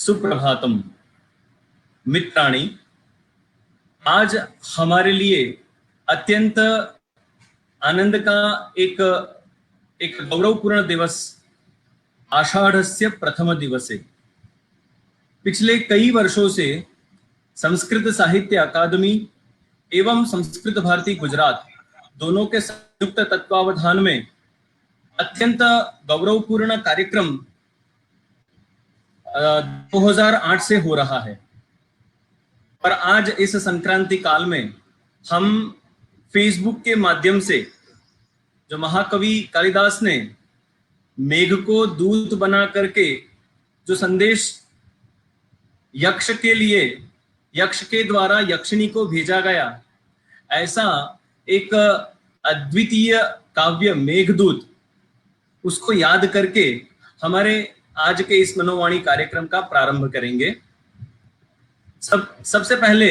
सुप्रभातम मित्राणि। आज हमारे लिए अत्यंत आनंद का एक एक गौरवपूर्ण दिवस आषाढ़स्य प्रथम दिवसे। पिछले कई वर्षों से संस्कृत साहित्य अकादमी एवं संस्कृत भारती गुजरात दोनों के संयुक्त तत्वावधान में अत्यंत गौरवपूर्ण कार्यक्रम 2008 से हो रहा है। पर आज इस संक्रांति काल में हम फेसबुक के माध्यम से जो महाकवि कालिदास ने मेघ को दूत बना करके जो संदेश यक्ष के द्वारा यक्षिणी को भेजा गया, ऐसा एक अद्वितीय काव्य मेघदूत, उसको याद करके हमारे आज के इस मनोवाणी कार्यक्रम का प्रारंभ करेंगे। सबसे पहले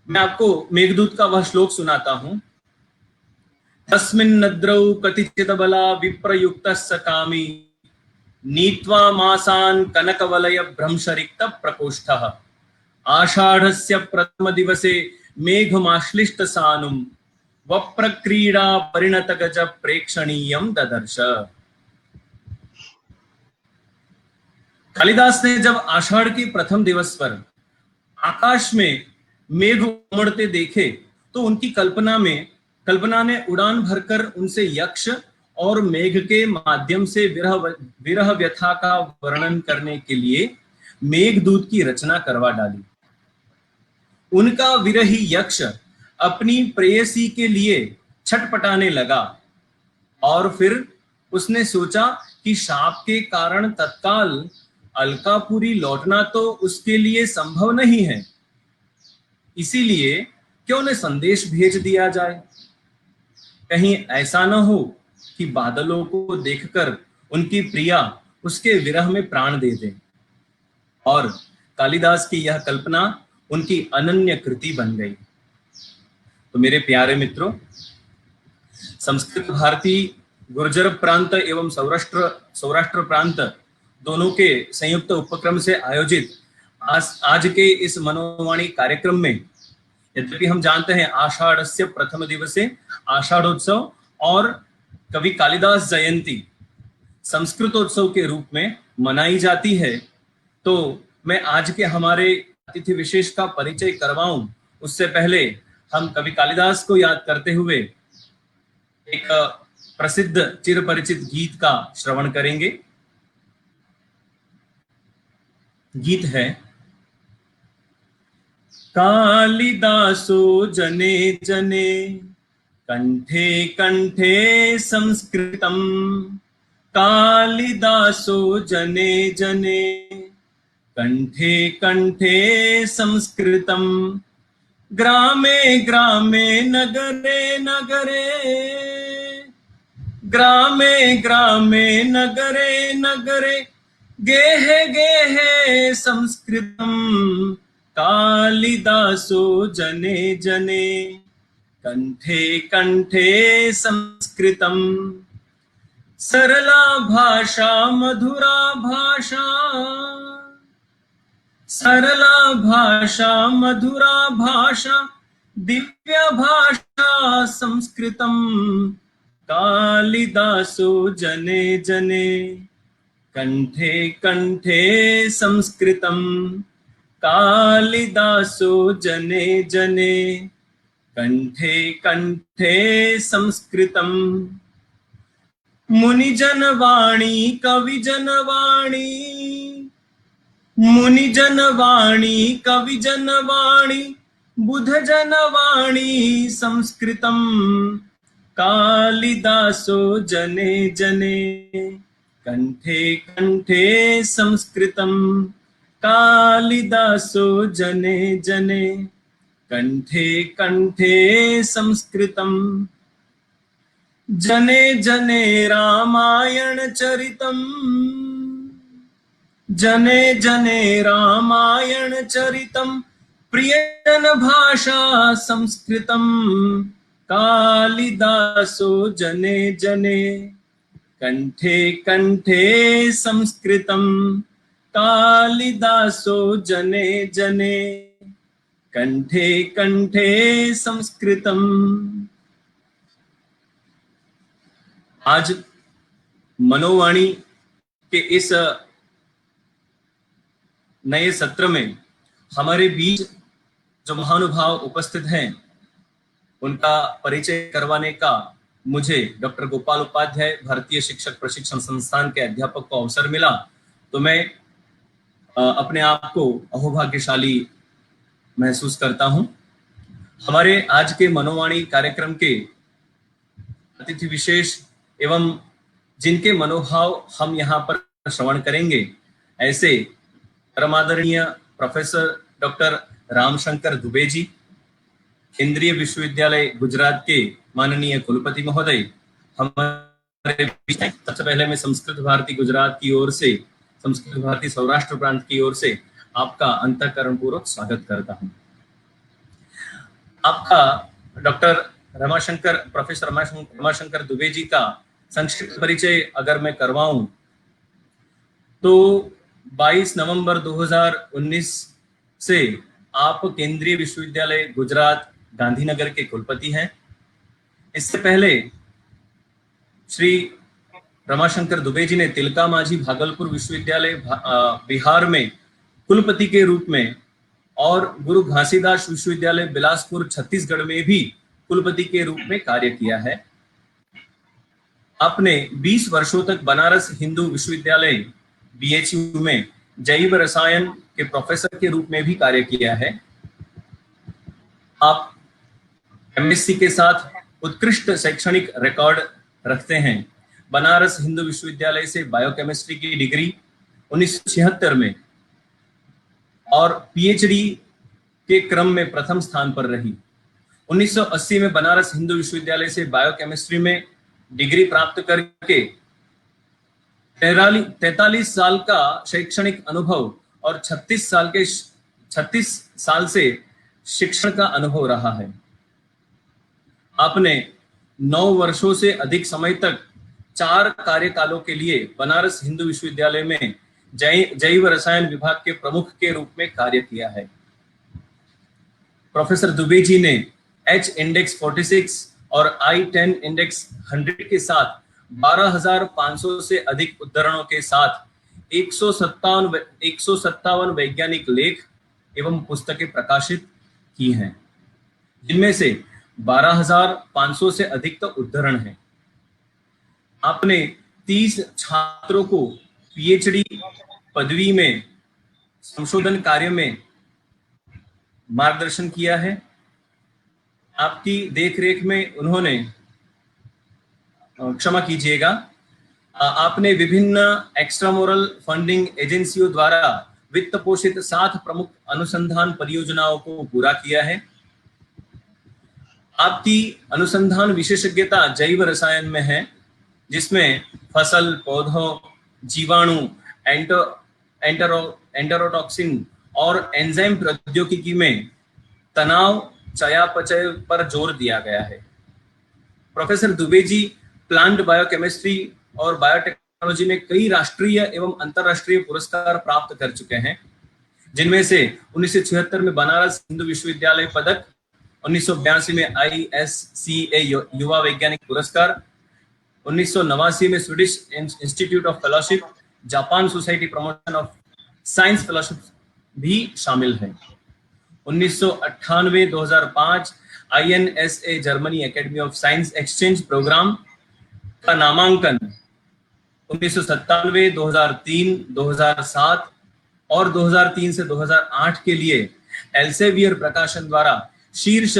मैं आपको मेघदूत का वह श्लोक सुनाता हूं। तस्मिन् नद्रौ कतिचित् बला विप्रयुक्तस्य कामी नीत्वा मासान् कनकवलय भ्रंशरिक्त प्रकोष्ठः आषाढ़स्य प्रथम दिवसे मेघमाश्लिष्ट सानुम वप्रक्रीडा परिणत गज प्रेक्षणीयम ददर्श। कालिदास ने जब आषाढ़ के प्रथम दिवस पर आकाश में मेघ उमड़ते देखे तो उनकी कल्पना ने उड़ान भरकर उनसे यक्ष और मेघ के माध्यम से विरह व्यथा का वर्णन करने के लिए मेघदूत की रचना करवा डाली। उनका विरही यक्ष अपनी प्रेयसी के लिए छटपटाने लगा और फिर उसने सोचा कि शाप के कारण तत्काल अलकापुरी लौटना तो उसके लिए संभव नहीं है, इसीलिए क्यों न संदेश भेज दिया जाए। कहीं ऐसा न हो कि बादलों को देखकर उनकी प्रिया उसके विरह में प्राण दे दे। और कालिदास की यह कल्पना उनकी अनन्य कृति बन गई। तो मेरे प्यारे मित्रों, संस्कृत भारती गुर्जर प्रांत एवं सौराष्ट्र प्रांत दोनों के संयुक्त उपक्रम से आयोजित आज के इस मनोवाणी कार्यक्रम में, यद्यपि हम जानते हैं आषाढ़स्य प्रथम दिवसे आषाढ़ोत्सव और कवि कालिदास जयंती संस्कृतोत्सव के रूप में मनाई जाती है, तो मैं आज के हमारे अतिथि विशेष का परिचय करवाऊं उससे पहले हम कवि कालिदास को याद करते हुए एक प्रसिद्ध चिरपरिचित गीत का श्रवण करेंगे। गीत है कालिदासो जने जने कंठे कंठे संस्कृतम कालिदासो जने जने कंठे कंठे संस्कृतम ग्रामे ग्रामे नगरे नगरे ग्रामे ग्रामे नगरे नगरे गेहे गेहे संस्कृतम कालिदासो जने जने कंठे कंठे संस्कृतम सरला भाषा मधुरा भाषा सरला भाषा मधुरा भाषा दिव्य भाषा संस्कृतम कालिदासो जने जने कंठे कंठे संस्कृतम कालिदासो जने जने कंठे कंठे संस्कृतम मुनिजन वाणी कविजन वाणी मुनिजन वाणी कविजन वाणी बुधजन वाणी संस्कृतम कालिदासो जने जने कंठे कंठे संस्कृतम कालिदासो जने जने कंठे कंठे संस्कृतम जने जने रामायण चरितम जने जने रामायण चरितम प्रियजन भाषा संस्कृतम कालिदासो जने जने कंठे कंठे संस्कृतम कालिदासो जने जने कंठे कंठे संस्कृतम। आज मनोवाणी के इस नए सत्र में हमारे बीच जो महानुभाव उपस्थित हैं, उनका परिचय करवाने का मुझे डॉक्टर गोपाल उपाध्याय भारतीय शिक्षक प्रशिक्षण संस्थान के अध्यापक को अवसर मिला, तो मैं अपने आप को अहोभाग्यशाली महसूस करता हूं। हमारे आज के मनोवाणी कार्यक्रम के अतिथि विशेष एवं जिनके मनोभाव हम यहाँ पर श्रवण करेंगे, ऐसे परमादरणीय प्रोफेसर डॉक्टर रामशंकर दुबे जी, केंद्रीय विश्वविद्यालय गुजरात के माननीय कुलपति महोदय, हमारे सबसे पहले मैं संस्कृत भारती गुजरात की ओर से, संस्कृत भारती सौराष्ट्र प्रांत की ओर से आपका अंतःकरणपूर्वक स्वागत करता हूं। आपका डॉक्टर प्रोफेसर रमाशंकर दुबे जी का संक्षिप्त परिचय अगर मैं करवाऊं तो 22 नवंबर 2019 से आप केंद्रीय विश्वविद्यालय गुजरात गांधीनगर के कुलपति हैं। इससे पहले श्री रमाशंकर दुबे जी ने तिलका मांझी भागलपुर विश्वविद्यालय बिहार में कुलपति के रूप में और गुरु घासीदास विश्वविद्यालय बिलासपुर छत्तीसगढ़ में भी कुलपति के रूप में कार्य किया है। आपने 20 वर्षों तक बनारस हिंदू विश्वविद्यालय BHU में जैव रसायन के प्रोफेसर के रूप में भी कार्य किया है। आप MSc के साथ उत्कृष्ट शैक्षणिक रिकॉर्ड रखते हैं। बनारस हिंदू विश्वविद्यालय से बायोकेमिस्ट्री की डिग्री 1976 में और PhD के क्रम में प्रथम स्थान पर रही। 1980 में बनारस हिंदू विश्वविद्यालय से बायोकेमिस्ट्री में डिग्री प्राप्त करके 43 साल का शैक्षणिक अनुभव और 36 साल से शिक्षण का अनुभव रहा है। आपने 9 वर्षों से अधिक समय तक 4 कार्यकालों के लिए बनारस हिंदू विश्वविद्यालय में जैव रसायन विभाग के प्रमुख के रूप में कार्य किया है। प्रोफेसर दुबे जी ने H इंडेक्स 46 और I10 इंडेक्स 100 के साथ 12,500 से अधिक उद्धरणों के साथ 157 वैज्ञानिक लेख एवं पुस्तकें प्रकाशित की हैं, जिनमें से 12,500 से अधिक तो उद्धरण हैं। आपने 30 छात्रों को PhD पदवी में संशोधन कार्य में मार्गदर्शन किया है। आपकी देखरेख में उन्होंने, क्षमा कीजिएगा, आपने विभिन्न एक्स्ट्रामोरल फंडिंग एजेंसियों द्वारा वित्त पोषित 7 प्रमुख अनुसंधान परियोजनाओं को पूरा किया है। आपकी अनुसंधान विशेषज्ञता जैव रसायन में है, जिसमें फसल, पौधों, जीवाणु, एंटेरोटॉक्सिन और एंजाइम प्रौद्योगिकी में तनाव चयापचय पर जोर दिया गया है। प्रोफेसर दुबे जी प्लांट बायोकेमिस्ट्री और बायोटेक्नोलॉजी में कई राष्ट्रीय एवं अंतरराष्ट्रीय पुरस्कार प्राप्त कर चुके हैं, जिनमें से 1976 में बनारस हिंदू विश्वविद्यालय पदक, 1982 में ISCA युवा वैज्ञानिक पुरस्कार, 1989 में Swedish institute of fellowship, Japan society promotion of science fellowship भी शामिल है। 1998 2005 INSA Germany academy of science exchange programme का नामांकन 1997, 2003, 2007 और 2003 से 2008 के लिए एल्सेवियर प्रकाशन द्वारा शीर्ष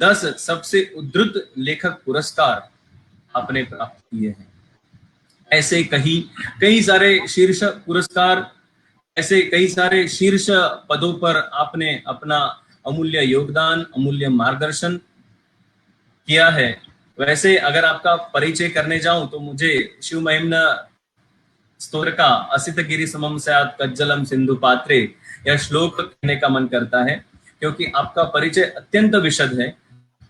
10 सबसे उद्धृत लेखक पुरस्कार आपने प्राप्त किए हैं। ऐसे कई सारे शीर्ष पुरस्कार, ऐसे कई सारे शीर्ष पदों पर आपने अपना अमूल्य योगदान, अमूल्य मार्गदर्शन किया है। वैसे अगर आपका परिचय करने जाऊं तो मुझे शिव महिम्न स्तोत्र का असित गिरि समम स्यात् कज्जलम सिंधु पात्रे यह श्लोक कहने का मन करता है, क्योंकि आपका परिचय अत्यंत विशद है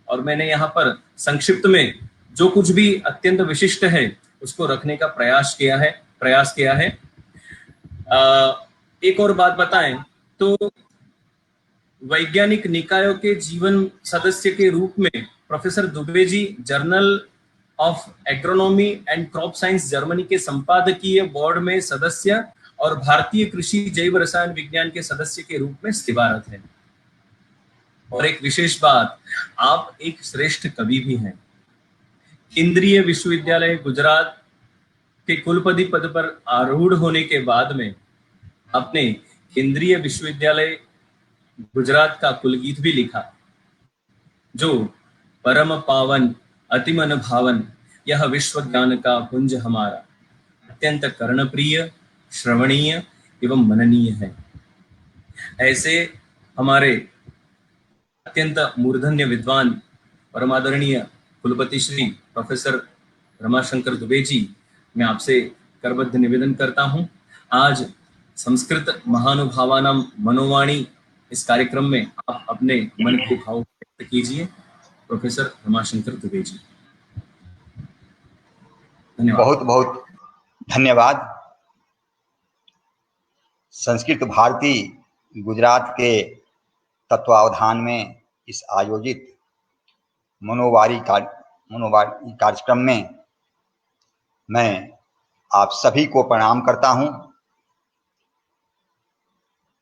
और मैंने यहाँ पर संक्षिप्त में जो कुछ भी अत्यंत विशिष्ट है उसको रखने का प्रयास किया है। एक और बात बताएं तो वैज्ञानिक निकायों के जीवन सदस्य के रूप में professor Dubey ji journal of agronomy and crop science Germany के संपादकीय बोर्ड में सदस्य और भारतीय कृषि जैव रसायन विज्ञान के सदस्य के रूप में सेवारत है। और एक विशेष बात, आप एक श्रेष्ठ कवि भी हैं। केंद्रीय विश्वविद्यालय गुजरात के कुलपति पद पर आरूढ़ होने के बाद में आपने केंद्रीय विश्वविद्यालय गुजरात का कुलगीत भी लिखा, जो परम पावन अतिमन भावन यह विश्व ज्ञान का पुंज हमारा, अत्यंत कर्णप्रिय, श्रवणीय एवं मननीय है। ऐसे हमारे अत्यंत मूर्धन्य विद्वान परमादरणीय कुलपति श्री प्रोफेसर रमाशंकर दुबे जी, मैं आपसे करबद्ध निवेदन करता हूं, आज संस्कृत महानुभावानां मनोवाणी इस कार्यक्रम में आप अपने मन के भाव व्यक्त कीजिए। प्रोफेसर रमाशंकर दुबे जी, धन्यवाद। बहुत बहुत धन्यवाद। संस्कृत भारती गुजरात के तत्वावधान में इस आयोजित मनोवाणी कार्यक्रम में मैं आप सभी को प्रणाम करता हूं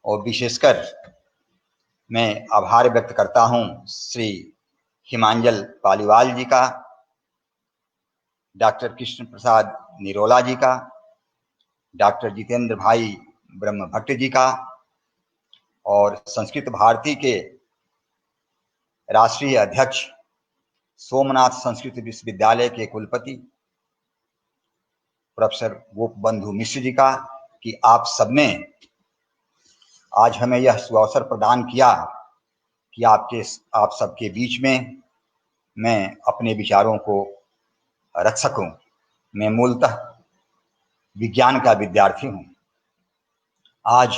और विशेषकर मैं आभार व्यक्त करता हूं श्री हिमांजल पालीवाल जी का, डॉक्टर कृष्ण प्रसाद निरोला जी का, डॉक्टर जितेंद्र भाई ब्रह्म भट्ट जी का और संस्कृत भारती के राष्ट्रीय अध्यक्ष सोमनाथ संस्कृत विश्वविद्यालय के कुलपति प्रोफेसर गोपबंधु मिश्र जी का कि आप सबने आज हमें यह सुअवसर प्रदान किया कि आप सबके बीच में मैं अपने विचारों को रख सकूं। मैं मूलतः विज्ञान का विद्यार्थी हूं। आज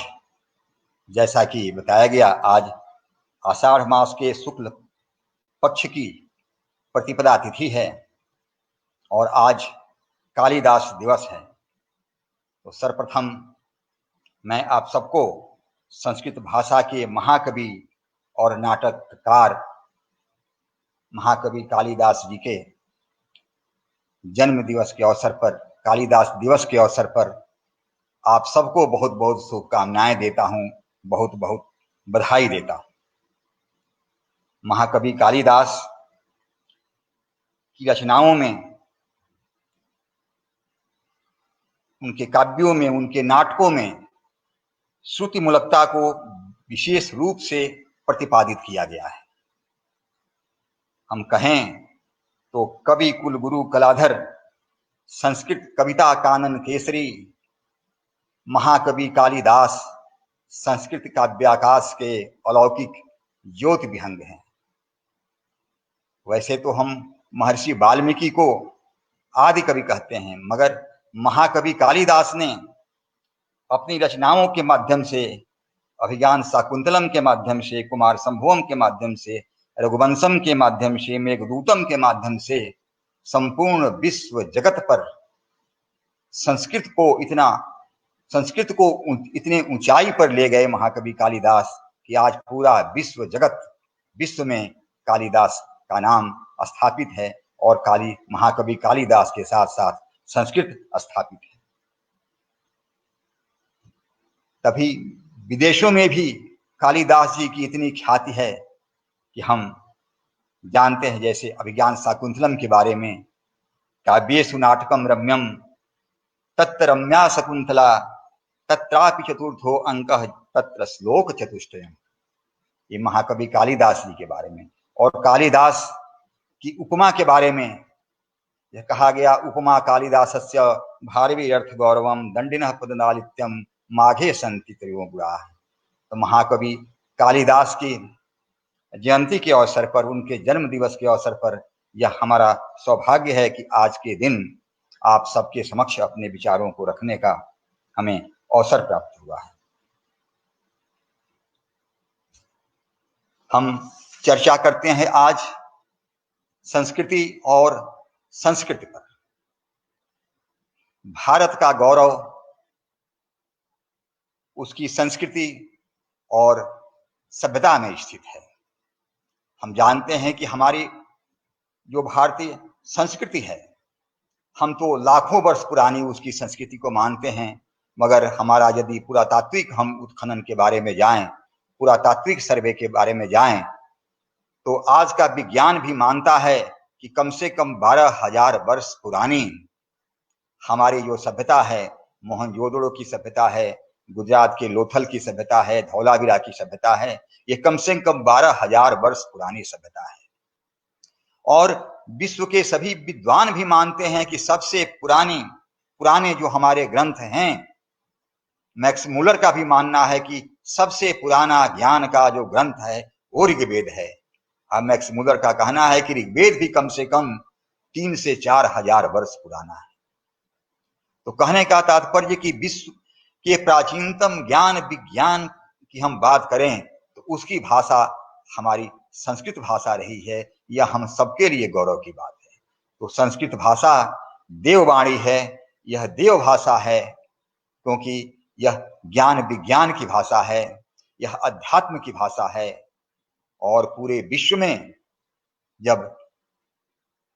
जैसा कि बताया गया, आज आषाढ़ मास के शुक्ल पक्ष की प्रतिपदा तिथि है और आज कालिदास दिवस है। तो सर्वप्रथम मैं आप सबको संस्कृत भाषा के महाकवि और नाटककार महाकवि कालिदास जी के जन्म दिवस के अवसर पर, कालिदास दिवस के अवसर पर आप सबको बहुत बहुत शुभकामनाएं देता हूं, बहुत बहुत बधाई देता हूं। महाकवि कालिदास की रचनाओं में, उनके काव्यों में, उनके नाटकों में श्रुति मूलकता को विशेष रूप से प्रतिपादित किया गया है। हम कहें तो कवि कुलगुरु कलाधर संस्कृत कविता कानन केसरी महाकवि कालिदास संस्कृत काव्याकाश के अलौकिक ज्योति विहंग हैं। वैसे तो हम महर्षि वाल्मीकि को आदि कवि कहते हैं, मगर महाकवि कालिदास ने अपनी रचनाओं के माध्यम से, अभिज्ञान शाकुंतलम के माध्यम से, कुमार संभवम के माध्यम से, रघुवंशम के माध्यम से, मेघदूतम के माध्यम से संपूर्ण विश्व जगत पर संस्कृत को इतने ऊंचाई पर ले गए महाकवि कालिदास कि आज पूरा विश्व में कालिदास का नाम स्थापित है और महाकवि कालिदास के साथ साथ संस्कृत स्थापित है। तभी विदेशों में भी कालिदास जी की इतनी ख्याति है कि हम जानते हैं, जैसे अभिज्ञान शाकुंतलम के बारे में, काव्येषु नाटकम रम्यम तत्र रम्या शकुंतला तत्रापि चतुर्थो अंकः तत्र श्लोक चतुष्टयम्। ये महाकवि कालिदास जी के बारे में। और कालिदास की उपमा के बारे में यह कहा गया, उपमा कालिदासस्य भारवी अर्थ गौरवम दंडिनः पदनालित्यम माघे संति त्रयो गुणाः। तो महाकवि कालिदास की जयंती के अवसर पर, उनके जन्म दिवस के अवसर पर यह हमारा सौभाग्य है कि आज के दिन आप सबके समक्ष अपने विचारों को रखने का हमें अवसर प्राप्त हुआ है। हम चर्चा करते हैं आज संस्कृति और संस्कृति पर। भारत का गौरव उसकी संस्कृति और सभ्यता में स्थित है। हम जानते हैं कि हमारी जो भारतीय संस्कृति है, हम तो लाखों वर्ष पुरानी उसकी संस्कृति को मानते हैं, मगर हमारा यदि पुरातात्विक हम उत्खनन के बारे में जाएं, पुरातात्विक सर्वे के बारे में जाएं, तो आज का विज्ञान भी मानता है कि कम से कम 12,000 वर्ष पुरानी हमारी जो सभ्यता है, मोहनजोदड़ो की सभ्यता है, गुजरात के लोथल की सभ्यता है, धौलावीरा की सभ्यता है, ये कम से कम 12,000 वर्ष पुरानी सभ्यता है। और विश्व के सभी विद्वान भी मानते हैं कि सबसे पुराने जो हमारे ग्रंथ हैं, मैक्स मुलर का भी मानना है कि सबसे पुराना ज्ञान का जो ग्रंथ है वो ऋग्वेद है। मैक्स मुलर का कहना है कि ऋग्वेद भी कम से कम 3 से 4 हजार वर्ष पुराना है। तो कहने का तात्पर्य कि विश्व के प्राचीनतम ज्ञान विज्ञान की हम बात करें तो उसकी भाषा हमारी संस्कृत भाषा रही है। यह हम सबके लिए गौरव की बात है। तो संस्कृत भाषा देववाणी है, यह देव भाषा है, क्योंकि यह ज्ञान विज्ञान की भाषा है, यह अध्यात्म की भाषा है। और पूरे विश्व में जब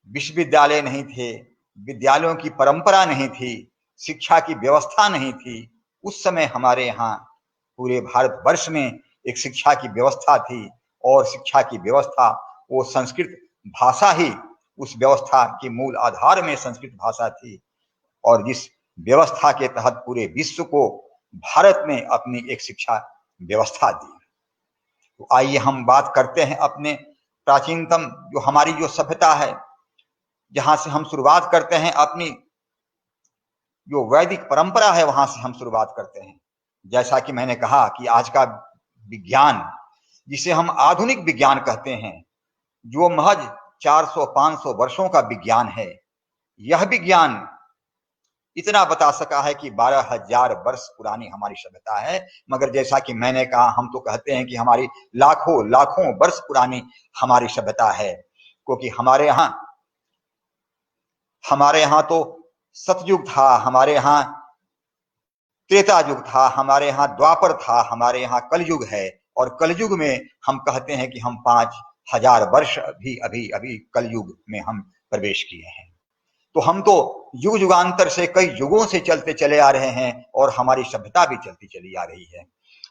विश्वविद्यालय नहीं थे, विद्यालयों की परंपरा नहीं थी, शिक्षा की व्यवस्था नहीं थी, उस समय हमारे यहाँ पूरे भारतवर्ष में एक शिक्षा की व्यवस्था थी। और शिक्षा की व्यवस्था वो संस्कृत भाषा ही उस व्यवस्था के मूल आधार में संस्कृत भाषा थी। और जिस व्यवस्था के तहत पूरे विश्व को भारत ने अपनी एक शिक्षा व्यवस्था दी। तो आइए हम बात करते हैं अपने प्राचीनतम जो हमारी जो सभ्यता है, जहां से हम शुरुआत करते हैं, अपनी जो वैदिक परंपरा है वहां से हम शुरुआत करते हैं। जैसा कि मैंने कहा कि आज का विज्ञान, जिसे हम आधुनिक विज्ञान कहते हैं, जो महज 400-500 वर्षों का विज्ञान है, यह विज्ञान इतना बता सका है कि 12,000 वर्ष पुरानी हमारी सभ्यता है। मगर जैसा कि मैंने कहा, हम तो कहते हैं कि हमारी लाखों वर्ष पुरानी हमारी सभ्यता है, क्योंकि हमारे यहाँ तो सतयुग था, हमारे यहाँ त्रेता युग था, हमारे यहाँ द्वापर था, हमारे यहाँ कलयुग है। और कलयुग में हम कहते हैं कि हम 5,000 वर्ष अभी कलयुग में हम प्रवेश किए हैं। तो हम तो युग युगांतर से कई युगों से चलते चले आ रहे हैं और हमारी सभ्यता भी चलती चली आ रही है।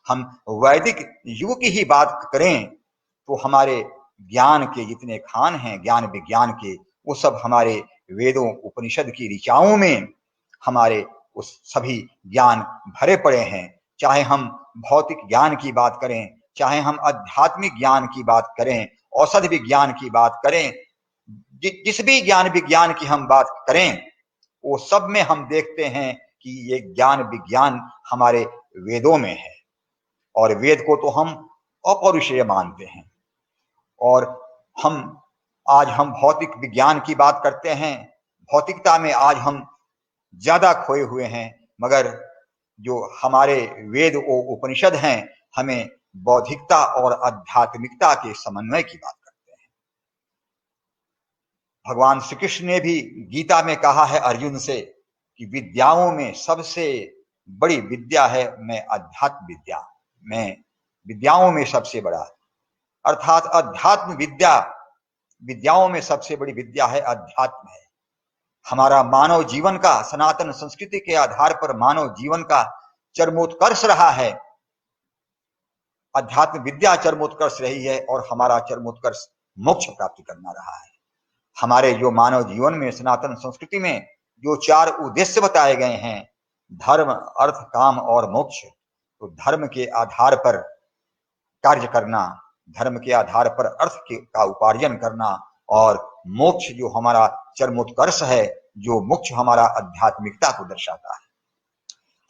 हम वैदिक युग की ही बात करें तो हमारे ज्ञान के जितने खान हैं, ज्ञान विज्ञान के, वो सब हमारे वेदों उपनिषद की ऋचाओं में हमारे उस सभी ज्ञान भरे पड़े हैं। चाहे हम भौतिक ज्ञान की बात करें, चाहे हम आध्यात्मिक ज्ञान की बात करें, औषध विज्ञान की बात करें, जिस भी ज्ञान विज्ञान की हम बात करें, वो सब में हम देखते हैं कि ये ज्ञान विज्ञान हमारे वेदों में है। और वेद को तो हम अपौरुषेय मानते हैं। और आज हम भौतिक विज्ञान की बात करते हैं, भौतिकता में आज हम ज्यादा खोए हुए हैं, मगर जो हमारे वेद और उपनिषद हैं हमें बौद्धिकता और आध्यात्मिकता के समन्वय की बात करते हैं। भगवान श्री कृष्ण ने भी गीता में कहा है अर्जुन से कि विद्याओं में सबसे बड़ी विद्या है मैं अध्यात्म विद्या, मैं विद्याओं में सबसे बड़ा, अर्थात अध्यात्म विद्याओं में सबसे बड़ी विद्या है अध्यात्म है। हमारा मानव जीवन का, सनातन संस्कृति के आधार पर मानव जीवन का चरमोत्कर्ष रहा है, अध्यात्म विद्या चरमोत्कर्ष रही है। और हमारा चरमोत्कर्ष मोक्ष प्राप्ति करना रहा है। हमारे जो मानव जीवन में, सनातन संस्कृति में जो 4 उद्देश्य बताए गए हैं, धर्म, अर्थ, काम और मोक्ष, तो धर्म के आधार पर कार्य करना, धर्म के आधार पर अर्थ का उपार्जन करना, और मोक्ष जो हमारा चरमोत्कर्ष है, जो मोक्ष हमारा आध्यात्मिकता को दर्शाता है।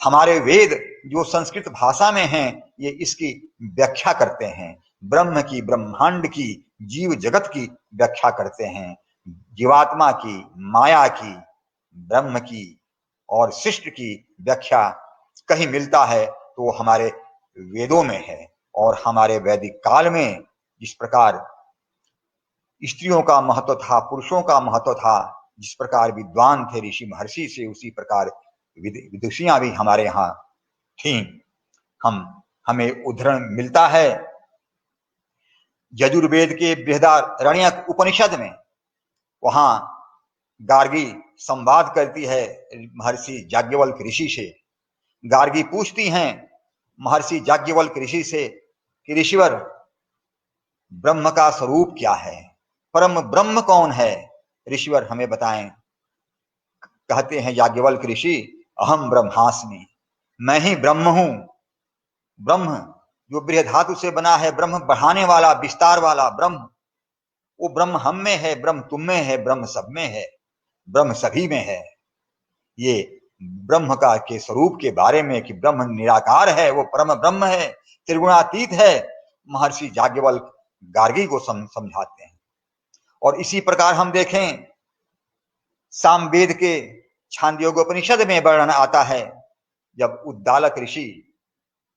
हमारे वेद जो संस्कृत भाषा में हैं, ये इसकी व्याख्या करते हैं, ब्रह्म की, ब्रह्मांड की, जीव जगत की व्याख्या करते हैं, जीवात्मा की, माया की, ब्रह्म की और सृष्टि की व्याख्या कहीं मिलता है तो हमारे वेदों में है। और हमारे वैदिक काल में जिस प्रकार स्त्रियों का महत्व था, पुरुषों का महत्व था, जिस प्रकार विद्वान थे ऋषि महर्षि से, उसी प्रकार विदुषियां भी हमारे यहाँ थीं। हमें उदाहरण मिलता है यजुर्वेद के बृहदारण्यक उपनिषद में। वहां गार्गी संवाद करती है महर्षि याज्ञवल्क ऋषि से। गार्गी पूछती हैं महर्षि याज्ञवल्क ऋषि से कि ऋषिवर, ब्रह्म का स्वरूप क्या है, परम ब्रह्म कौन है, ऋषिवर हमें बताएं। कहते हैं याज्ञवल्क ऋषि, अहम ब्रह्मास्मि, मैं ही ब्रह्म हूं। ब्रह्म जो बृहधातु से बना है, ब्रह्म बढ़ाने वाला, विस्तार वाला ब्रह्म, वो ब्रह्म हम में है, ब्रह्म तुम में है, ब्रह्म सब में है, ब्रह्म सभी में है। ये ब्रह्म का के स्वरूप के बारे में कि ब्रह्म निराकार है, वो परम ब्रह्म है, त्रिगुणातीत है, महर्षि याज्ञवल्क गार्गी को समझाते हैं। और इसी प्रकार हम देखें सामवेद के छांदोग्योपनिषद में वर्णन आता है, जब उद्दालक ऋषि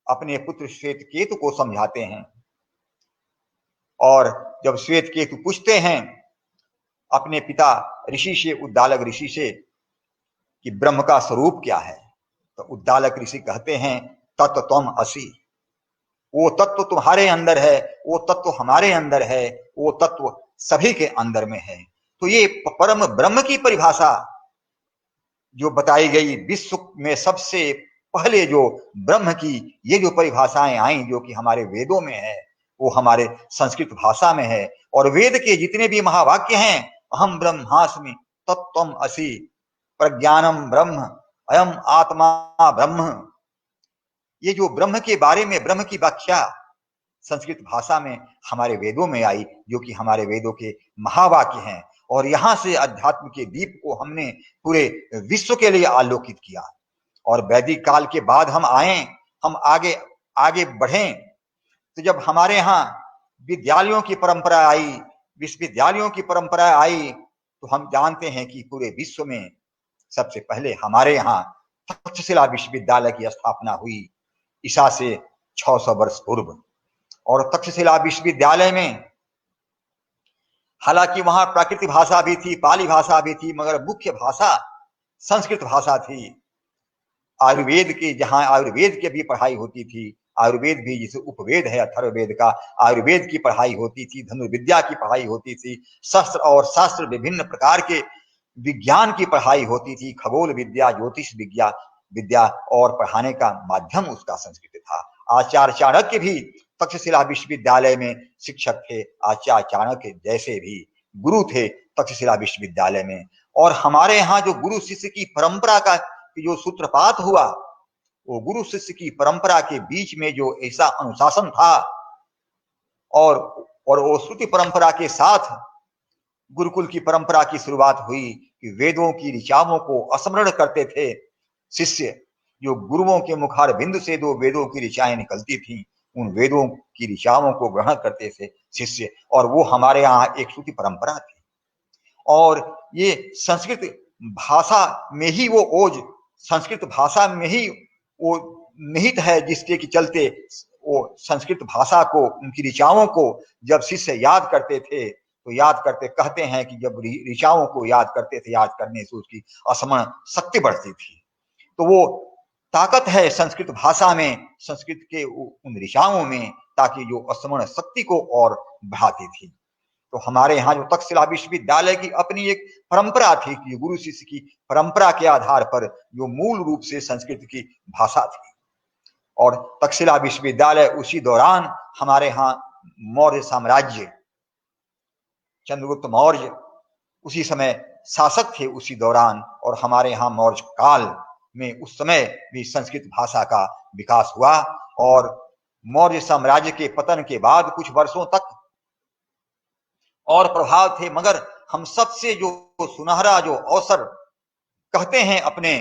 अपने पुत्र श्वेत केतु को समझाते हैं, और जब श्वेत केतु पूछते हैं अपने पिता ऋषि से, उद्दालक ऋषि से, कि ब्रह्म का स्वरूप क्या है, तो उद्दालक ऋषि कहते हैं तत्व त्वम असि, वो तत्व तुम्हारे अंदर है, वो तत्व हमारे अंदर है, वो तत्व सभी के अंदर में है। तो ये परम ब्रह्म की परिभाषा जो बताई गई, विश्व में सबसे पहले जो ब्रह्म की ये जो परिभाषाएं आई, जो कि हमारे वेदों में है, वो हमारे संस्कृत भाषा में है। और वेद के जितने भी महावाक्य हैं, अहम ब्रह्मास्मि तत्त्वम असि, प्रज्ञानम ब्रह्म, अयम आत्मा ब्रह्म, ये जो ब्रह्म के बारे में, ब्रह्म की व्याख्या संस्कृत भाषा में हमारे वेदों में आई, जो कि हमारे वेदों के महावाक्य हैं। और यहां से अध्यात्म के दीप को हमने पूरे विश्व के लिए आलोकित किया। और वैदिक काल के बाद हम आए, हम आगे आगे बढ़े, तो जब हमारे यहाँ विद्यालयों की परंपरा आई, विश्वविद्यालयों की परंपरा आई, तो हम जानते हैं कि पूरे विश्व में सबसे पहले हमारे यहाँ तक्षशिला विश्वविद्यालय की स्थापना हुई, ईसा से 600 वर्ष पूर्व। और तक्षशिला विश्वविद्यालय में हालांकि वहां प्राकृतिक भाषा भी थी, पाली भाषा भी थी, मगर मुख्य भाषा संस्कृत भाषा थी। आयुर्वेद की, जहां आयुर्वेद की भी पढ़ाई होती थी, आयुर्वेद भी जिसे उपवेद है अथर्ववेद का, आयुर्वेद की पढ़ाई होती थी, धनुर्विद्या की पढ़ाई होती थी, शस्त्र और शास्त्र विभिन्न प्रकार के विज्ञान की पढ़ाई होती थी, खगोल विद्या, ज्योतिष विद्या और पढ़ाने का माध्यम उसका संस्कृत था। आचार्य चाणक्य भी तक्षशिला विश्वविद्यालय में शिक्षक थे, आचार्य चाणक्य जैसे भी गुरु थे तक्षशिला विश्वविद्यालय में। और हमारे यहाँ जो गुरु शिष्य की परंपरा का जो सूत्रपात हुआ, वो गुरु शिष्य की परंपरा के बीच में जो ऐसा अनुशासन था, और वो श्रुति परंपरा के साथ गुरुकुल की परंपरा की शुरुआत हुई कि वेदों की ऋचाओं को स्मरण करते थे शिष्य। जो गुरुओं के मुखार बिंदु से दो वेदों की ऋचाएं निकलती थी, उन वेदों की ऋचाओं को ग्रहण करते थे शिष्य, और वो हमारे यहाँ एक श्रुति परंपरा थी। और ये संस्कृत भाषा में ही वो ओज, संस्कृत भाषा में ही वो निहित है, जिसके कि चलते वो संस्कृत भाषा को, उनकी ऋचाओं को जब शिष्य याद करते थे, तो याद करते, कहते हैं कि जब ऋचाओं को याद करते थे, याद करने से उसकी स्मरण शक्ति बढ़ती थी। तो वो ताकत है संस्कृत भाषा में, संस्कृत के उन ऋचाओं में, ताकि जो स्मरण शक्ति को और बढ़ाती थी। तो हमारे यहाँ जो तक्षशिला विश्वविद्यालय की अपनी एक परंपरा थी कि गुरु शिष्य की परंपरा के आधार पर जो मूल रूप से संस्कृत की भाषा थी। और तक्षशिला विश्वविद्यालय उसी दौरान हमारे यहाँ मौर्य साम्राज्य, चंद्रगुप्त मौर्य उसी समय शासक थे उसी दौरान, और हमारे यहाँ मौर्य काल में उस समय भी संस्कृत भाषा का विकास हुआ। और मौर्य साम्राज्य के पतन के बाद कुछ वर्षों तक और प्रभाव थे, मगर हम सबसे जो सुनहरा जो अवसर कहते हैं अपने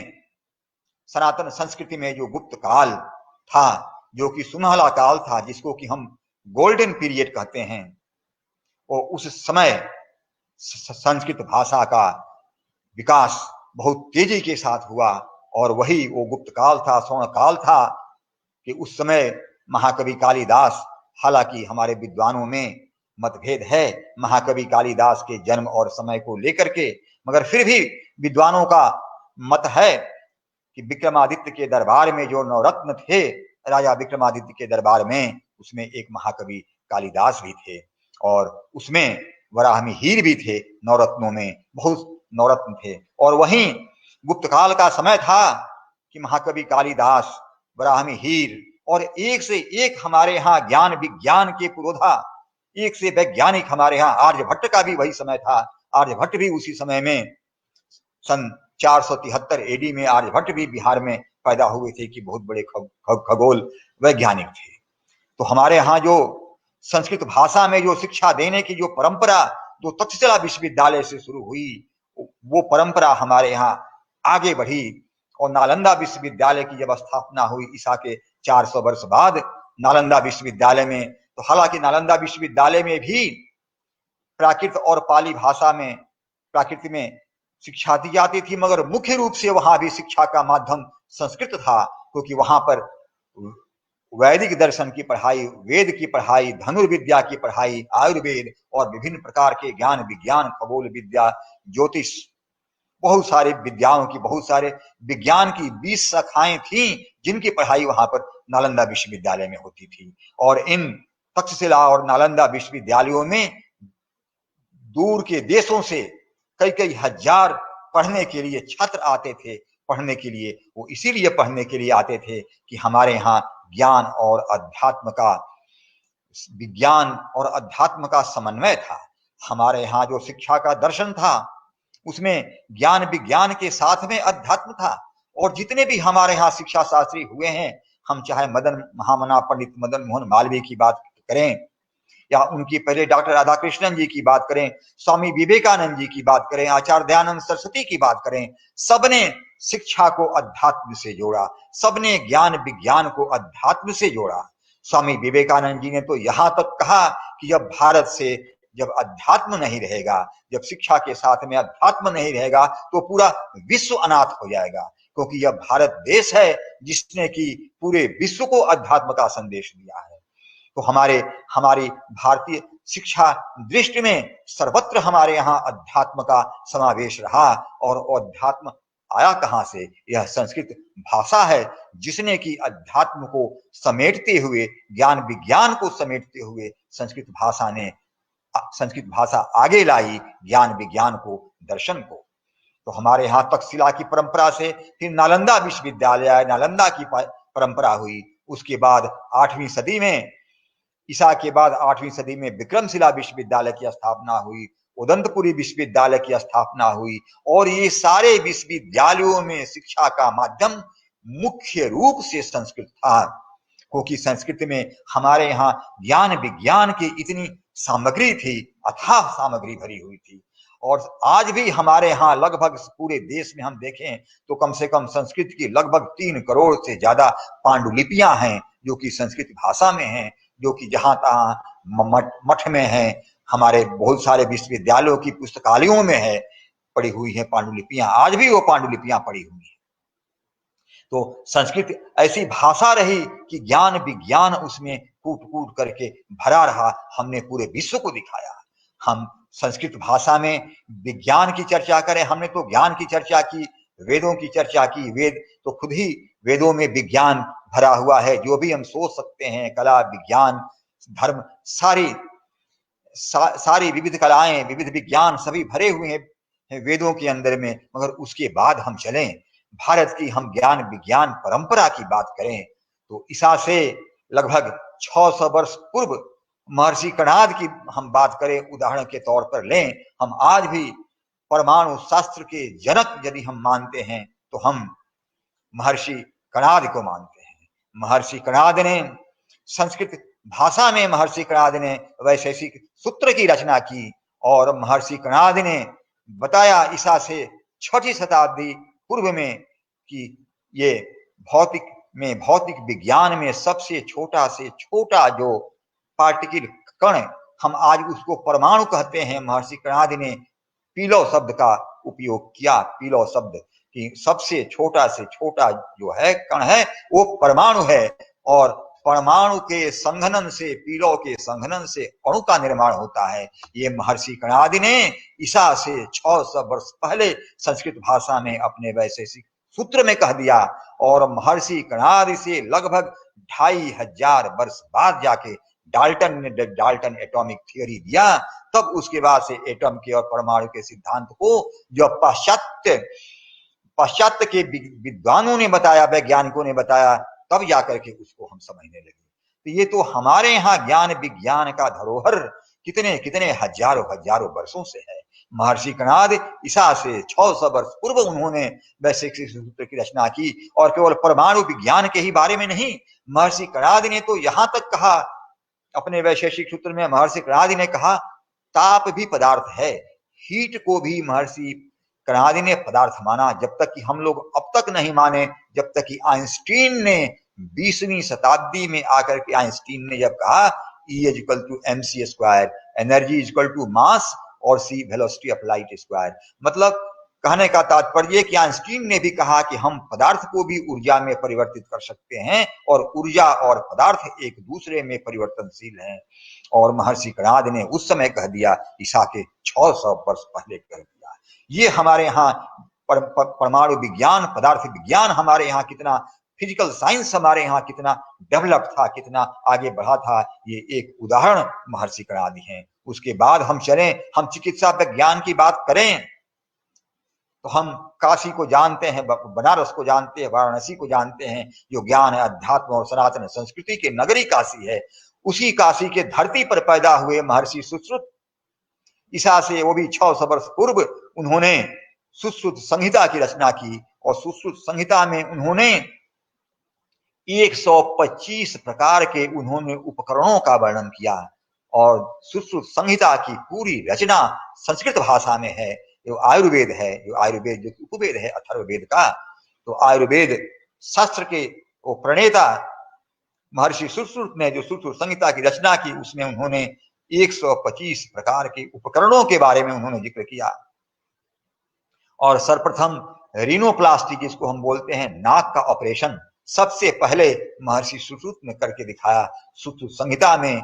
सनातन संस्कृति में, जो गुप्त काल था, जो कि सुनहरा काल था, जिसको कि हम गोल्डन पीरियड कहते हैं, और उस समय संस्कृत भाषा का विकास बहुत तेजी के साथ हुआ। और वही वो गुप्त काल था, स्वर्ण काल था, कि उस समय महाकवि कालिदास, हालांकि हमारे विद्वानों में मतभेद है महाकवि कालिदास के जन्म और समय को लेकर के, मगर फिर भी विद्वानों का मत है कि विक्रमादित्य के दरबार में जो नवरत्न थे, राजा विक्रमादित्य के दरबार में, उसमें एक महाकवि कालिदास भी थे और उसमें वराहमिहिर भी थे। नवरत्नों में बहुत नवरत्न थे। और वहीं गुप्त काल का समय था कि महाकवि कालिदास, वराहमिहिर और एक से एक हमारे यहाँ ज्ञान विज्ञान के पुरोधा, एक से वैज्ञानिक हमारे यहाँ आर्यभट्ट का भी वही समय था। आर्यभट्ट भी उसी समय में सन 473 एडी में आर्यभट्ट भी बिहार में पैदा हुए थे कि बहुत बड़े खगोल वैज्ञानिक थे। तो हमारे यहाँ जो संस्कृत भाषा में जो शिक्षा देने की जो परंपरा जो तक्षशिला विश्वविद्यालय से शुरू हुई, वो परंपरा हमारे यहाँ आगे बढ़ी और नालंदा विश्वविद्यालय की जब स्थापना हुई ईसा के 400 वर्ष बाद नालंदा विश्वविद्यालय में, तो हालांकि नालंदा विश्वविद्यालय में भी प्राकृत और पाली भाषा में, प्राकृत में शिक्षा दी जाती थी, मगर मुख्य रूप से वहां भी शिक्षा का माध्यम संस्कृत था, क्योंकि वहां पर वैदिक दर्शन की पढ़ाई, वेद की पढ़ाई, धनुर्विद्या की पढ़ाई, आयुर्वेद और विभिन्न प्रकार के ज्ञान विज्ञान, खगोल विद्या, ज्योतिष, बहुत सारे विद्याओं की, बहुत सारे विज्ञान की 20 शाखाएं थी जिनकी पढ़ाई वहां पर नालंदा विश्वविद्यालय में होती थी। और इन तक्षशिला और नालंदा विश्वविद्यालयों में दूर के देशों से कई कई हजार पढ़ने के लिए छात्र आते थे। पढ़ने के लिए वो इसीलिए पढ़ने के लिए आते थे कि हमारे यहाँ ज्ञान और अध्यात्म का, विज्ञान और अध्यात्म का समन्वय था। हमारे यहाँ जो शिक्षा का दर्शन था उसमें ज्ञान विज्ञान के साथ में अध्यात्म था। और जितने भी हमारे यहाँ शिक्षा शास्त्री हुए हैं, हम चाहे मदन महामना पंडित मदन मोहन मालवीय की बात करें या उनकी पहले डॉक्टर राधाकृष्णन जी की बात करें, स्वामी विवेकानंद जी की बात करें, आचार्य दयानंद सरस्वती की बात करें, सबने शिक्षा को अध्यात्म से जोड़ा, सबने ज्ञान विज्ञान को अध्यात्म से जोड़ा। स्वामी विवेकानंद जी ने तो यहां तक कहा कि जब भारत से जब अध्यात्म नहीं रहेगा, जब शिक्षा के साथ में अध्यात्म नहीं रहेगा, तो पूरा विश्व अनाथ हो जाएगा, क्योंकि यह भारत देश है जिसने कि पूरे विश्व को अध्यात्म का संदेश दिया है। तो हमारी भारतीय शिक्षा दृष्टि में सर्वत्र हमारे यहाँ अध्यात्म का समावेश रहा। और अध्यात्म आया कहां से? यह संस्कृत भाषा है जिसने कि अध्यात्म को समेटते हुए, ज्ञान विज्ञान को समेटते हुए संस्कृत भाषा आगे लाई, ज्ञान विज्ञान को, दर्शन को। तो हमारे यहाँ तक्षशिला की परंपरा से फिर नालंदा विश्वविद्यालय, नालंदा की परंपरा हुई। उसके बाद 8वीं सदी में, ईसा के बाद 8वीं सदी में विक्रमशिला विश्वविद्यालय की स्थापना हुई, उदंतपुरी विश्वविद्यालय की स्थापना हुई। और ये सारे विश्वविद्यालयों में शिक्षा का माध्यम मुख्य रूप से संस्कृत था, क्योंकि संस्कृत में हमारे यहाँ ज्ञान विज्ञान की इतनी सामग्री थी, अथाह सामग्री भरी हुई थी। और आज भी हमारे यहाँ लगभग पूरे देश में हम देखें तो कम से कम संस्कृत की लगभग 3 करोड़ से ज्यादा पांडुलिपियां हैं जो कि संस्कृत भाषा में हैं, जो कि जहां तहां मठ में है, हमारे बहुत सारे विश्वविद्यालयों की पुस्तकालयों में है, पड़ी हुई है पांडुलिपियां। आज भी वो पांडुलिपियां पड़ी हुई हैं। तो संस्कृत ऐसी भाषा रही कि ज्ञान विज्ञान उसमें कूट कूट करके भरा रहा, हमने पूरे विश्व को दिखाया। हम संस्कृत भाषा में विज्ञान की चर्चा करें, हमने तो ज्ञान की चर्चा की, वेदों की चर्चा की। वेद तो खुद ही, वेदों में विज्ञान भरा हुआ है, जो भी हम सोच सकते हैं, कला विज्ञान धर्म, सारी विविध कलाएं, विविध विज्ञान सभी भरे हुए हैं वेदों के अंदर में। मगर उसके बाद हम चलें भारत की, हम ज्ञान विज्ञान परंपरा की बात करें तो ईसा से लगभग 600 वर्ष पूर्व महर्षि कणाद की हम बात करें, उदाहरण के तौर पर लें, हम आज भी परमाणु शास्त्र के जनक यदि हम मानते हैं तो हम महर्षि कणाद को मानते हैं। महर्षि कणाद ने संस्कृत भाषा में, महर्षि कणाद ने वैशेषिक सूत्र की रचना की और महर्षि कणाद ने बताया ईसा से 6वीं शताब्दी पूर्व में कि ये भौतिक विज्ञान में सबसे छोटा से छोटा जो पार्टिकल कण, हम आज उसको परमाणु कहते हैं। महर्षि कणाद ने पीलो शब्द का उपयोग किया, पीलो शब्द, कि सबसे छोटा से छोटा जो है कण है वो परमाणु है। और परमाणु के संघनन से, पीलो के संघनन से अणु का निर्माण होता है। ये महर्षि कणाद ने ईसा से 600 वर्ष पहले संस्कृत भाषा में अपने वैशेषिक सूत्र में कह दिया। और महर्षि कणाद से लगभग 2500 वर्ष बाद जाके डाल्टन एटॉमिक थियोरी दिया। तब उसके बाद से एटम के और परमाणु के सिद्धांत को जो पाश्चात्य के विद्वानों ने बताया, वैज्ञानिकों ने बताया, तब जाकर के उसको हम समझने लगे। तो ये तो हमारे यहाँ ज्ञान विज्ञान का धरोहर कितने कितने हजारों हजारों वर्षों से है। महर्षि कणाद ईसा से 600 वर्ष पूर्व उन्होंने वैश्विक सूत्र की रचना की। और केवल परमाणु विज्ञान के ही बारे में नहीं, महर्षि कणाद ने तो यहां तक कहा अपने वैशेषिक सूत्र में, महर्षि कणाद ने कहा ताप भी पदार्थ है। हीट को भी महर्षि कणाद ने पदार्थ माना। जब तक कि हम लोग अब तक नहीं माने, जब तक कि आइंस्टीन ने 20वीं शताब्दी में आकर के आइंस्टीन ने जब कहा E = mc², एनर्जी = मास और c velocity of light square. मतलब कहने का तात्पर्य कि आइंस्टीन ने भी कहा कि हम पदार्थ को भी ऊर्जा में परिवर्तित कर सकते हैं और ऊर्जा और पदार्थ एक दूसरे में परिवर्तनशील हैं। और महर्षि कणाद ने उस समय कह दिया, ईसा के 600 वर्ष पहले कह दिया। ये हमारे यहाँ परमाणु विज्ञान, पदार्थ विज्ञान हमारे यहाँ कितना, फिजिकल साइंस हमारे यहाँ कितना डेवलप था, कितना आगे बढ़ा था, ये एक उदाहरण महर्षि कणाद हैं। उसके बाद हम चलें, हम चिकित्सा विज्ञान की बात करें तो हम काशी को जानते हैं, बनारस को जानते हैं, वाराणसी को जानते हैं, जो ज्ञान है, अध्यात्म और सनातन संस्कृति के नगरी काशी है। उसी काशी के धरती पर पैदा हुए महर्षि सुश्रुत, ईसा से वो भी 600 वर्ष पूर्व उन्होंने सुश्रुत संहिता की रचना की। और सुश्रुत संहिता में उन्होंने 125 प्रकार के उन्होंने उपकरणों का वर्णन किया। और सुश्रुत संहिता की पूरी रचना संस्कृत भाषा में है। जो आयुर्वेद है, जो उपवेद है अथर्ववेद का, तो आयुर्वेद शास्त्र के वो प्रणेता महर्षि सुश्रुत ने जो सुश्रुत संहिता की रचना की, उसमें उन्होंने 125 प्रकार के उपकरणों के बारे में उन्होंने जिक्र किया। और सर्वप्रथम रीनोप्लास्टी, जिसको हम बोलते हैं नाक का ऑपरेशन, सबसे पहले महर्षि सुश्रुत ने करके दिखाया। सुश्रुत संहिता में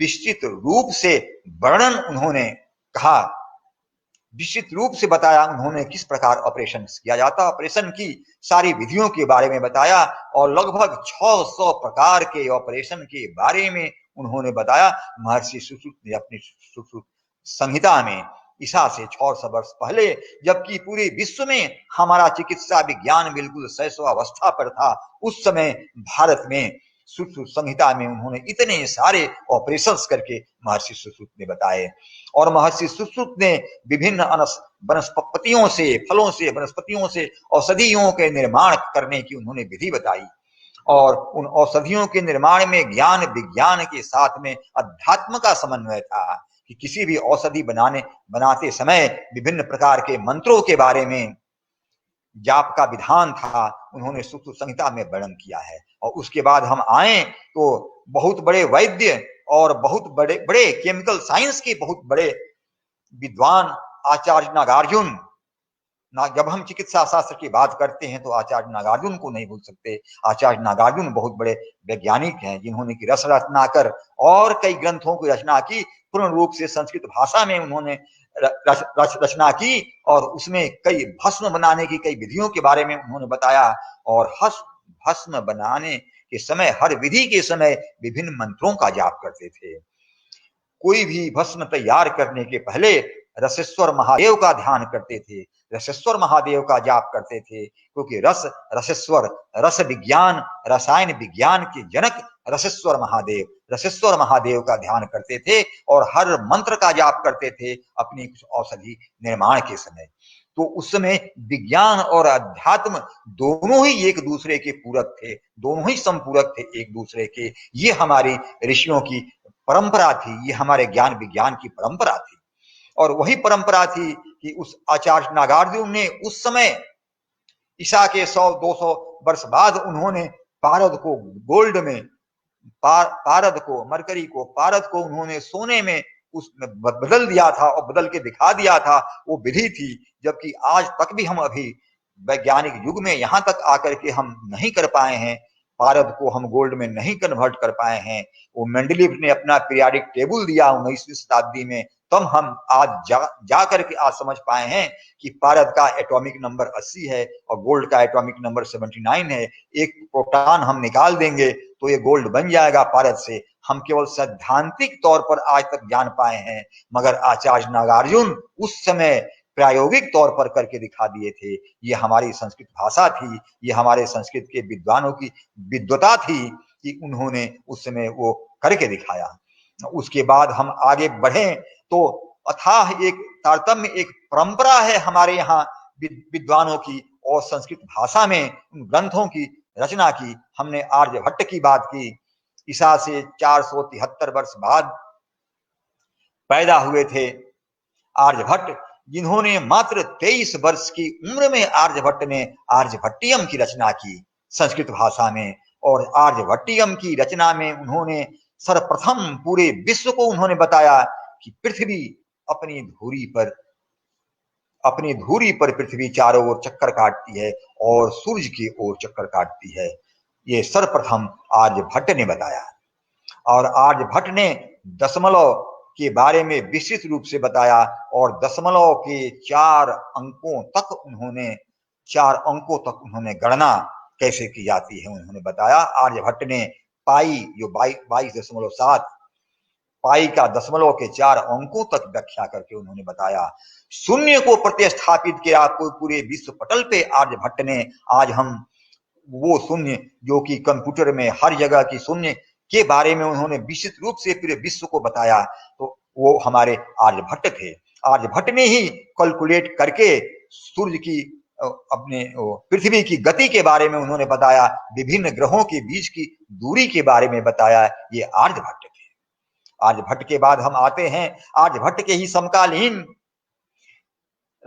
विस्तृत रूप से वर्णन उन्होंने कहा, विस्तृत रूप से बताया उन्होंने किस प्रकार ऑपरेशन किया जाता, ऑपरेशन की सारी विधियों के बारे में बताया। और लगभग 600 प्रकार के ऑपरेशन के बारे में उन्होंने बताया महर्षि सुश्रुत ने अपनी सुश्रुत संहिता में, ईसा से 600 वर्ष पहले, जबकि पूरे विश्व में हमारा चिकित्सा विज्ञान बिल्कुल शैशवावस्था पर था। उस समय भारत में सुश्रुत संहिता में उन्होंने इतने सारे ऑपरेशंस करके महर्षि सुश्रुत ने बताए। और महर्षि सुश्रुत ने विभिन्न वनस्पतियों से, फलों से, वनस्पतियों से औषधियों के निर्माण करने की उन्होंने विधि बताई। और उन औषधियों के निर्माण में ज्ञान विज्ञान के साथ में अध्यात्म का समन्वय था कि किसी भी औषधि बनाते समय विभिन्न प्रकार के मंत्रों के बारे में जाप का विधान था, उन्होंने सुश्रुत संहिता में वर्णन किया है। और उसके बाद हम आए तो बहुत बड़े वैद्य और बहुत बड़े बड़े केमिकल साइंस के बहुत बड़े विद्वान आचार्य नागार्जुन, जब हम चिकित्सा शास्त्र की बात करते हैं तो आचार्य नागार्जुन को नहीं भूल सकते। आचार्य नागार्जुन बहुत बड़े वैज्ञानिक हैं, जिन्होंने की रस रचना कर और कई ग्रंथों की रचना की। पूर्ण रूप से संस्कृत भाषा में उन्होंने रचना की और उसमें कई भस्म बनाने की कई विधियों के बारे में उन्होंने बताया। और भस्म बनाने के समय, हर विधि के समय विभिन्न मंत्रों का जाप करते थे। कोई भी भस्म तैयार करने के पहले रसेश्वर महादेव का ध्यान करते थे, रसेश्वर महादेव का जाप करते थे, क्योंकि रसेश्वर, रस विज्ञान, रसायन विज्ञान के जनक रसेश्वर महादेव का ध्यान करते थे और हर मंत्र का जाप करते थे अपनी कुछ औषधि निर्माण के समय। तो उस समय विज्ञान और अध्यात्म दोनों ही एक दूसरे के पूरक थे, दोनों ही संपूरक थे एक दूसरे के। ये हमारी ऋषियों की परंपरा थी, ये हमारे ज्ञान विज्ञान की परंपरा थी। और वही परंपरा थी कि उस आचार्य नागार्जुन ने उस समय ईसा के 100-200 वर्ष बाद उन्होंने पारद को गोल्ड में, पारद को, मरकरी को, पारद को उन्होंने सोने में उसमें बदल दिया था और बदल के दिखा दिया था। वो विधि थी। जबकि आज तक भी हम अभी वैज्ञानिक युग में यहाँ तक आकर के हम नहीं कर पाए हैं, पारद को हम गोल्ड में नहीं कन्वर्ट कर पाए हैं। वो मेंडलीव ने अपना पीरियाडिक टेबल दिया 19वीं शताब्दी में, तब हम आज जा करके आज समझ पाए हैं कि भारत का एटॉमिक नंबर 80 है और गोल्ड का एटॉमिक नंबर 79 है। एक प्रोटॉन हम निकाल देंगे तो ये गोल्ड बन जाएगा भारत से। हम केवल सैद्धांतिक तौर पर आज तक जान पाए हैं, मगर आचार्य नागार्जुन उस समय प्रायोगिक तौर पर करके दिखा दिए थे। ये हमारी संस्कृत भाषा थी, ये हमारे संस्कृत के विद्वानों की विद्वता थी कि उन्होंने उस समय वो करके दिखाया। उसके बाद हम आगे बढ़े तो अथाह एक तारतम्य, एक परंपरा है हमारे यहाँ विद्वानों की और संस्कृत भाषा में उन ग्रंथों की रचना की। हमने आर्यभट्ट की बात की, ईसा से 473 वर्ष बाद पैदा हुए थे आर्यभट्ट, जिन्होंने मात्र 23 वर्ष की उम्र में आर्यभट्ट ने आर्यभट्टियम की रचना की संस्कृत भाषा में। और आर्यभट्टियम की रचना में उन्होंने सर्वप्रथम पूरे विश्व को उन्होंने बताया कि पृथ्वी अपनी धुरी पर पृथ्वी चारों ओर चक्कर काटती है और सूर्य की ओर चक्कर काटती है। ये सर्वप्रथम आर्यभट्ट ने बताया। और आर्यभट्ट ने दशमलव के बारे में विस्तृत रूप से बताया और दशमलव के 4 अंकों तक उन्होंने गणना कैसे की जाती है उन्होंने बताया। आर्यभट्ट ने पाई जो 22.7 पाई का दशमलव के 4 अंकों तक व्याख्या करके उन्होंने बताया। शून्य को प्रतिस्थापित किया पूरे विश्व पटल पे आर्यभट्ट ने। आज हम वो शून्य जो कि कंप्यूटर में हर जगह की शून्य के बारे में उन्होंने विस्तृत रूप से पूरे विश्व को बताया, तो वो हमारे आर्यभट्ट थे। आर्यभट्ट ने ही कैलकुलेट करके सूर्य की अपने पृथ्वी की गति के बारे में उन्होंने बताया, विभिन्न ग्रहों के बीच की दूरी के बारे में बताया। ये आर्यभट्ट थे। आर्यभट्ट के बाद हम आते हैं आर्यभट्ट के ही समकालीन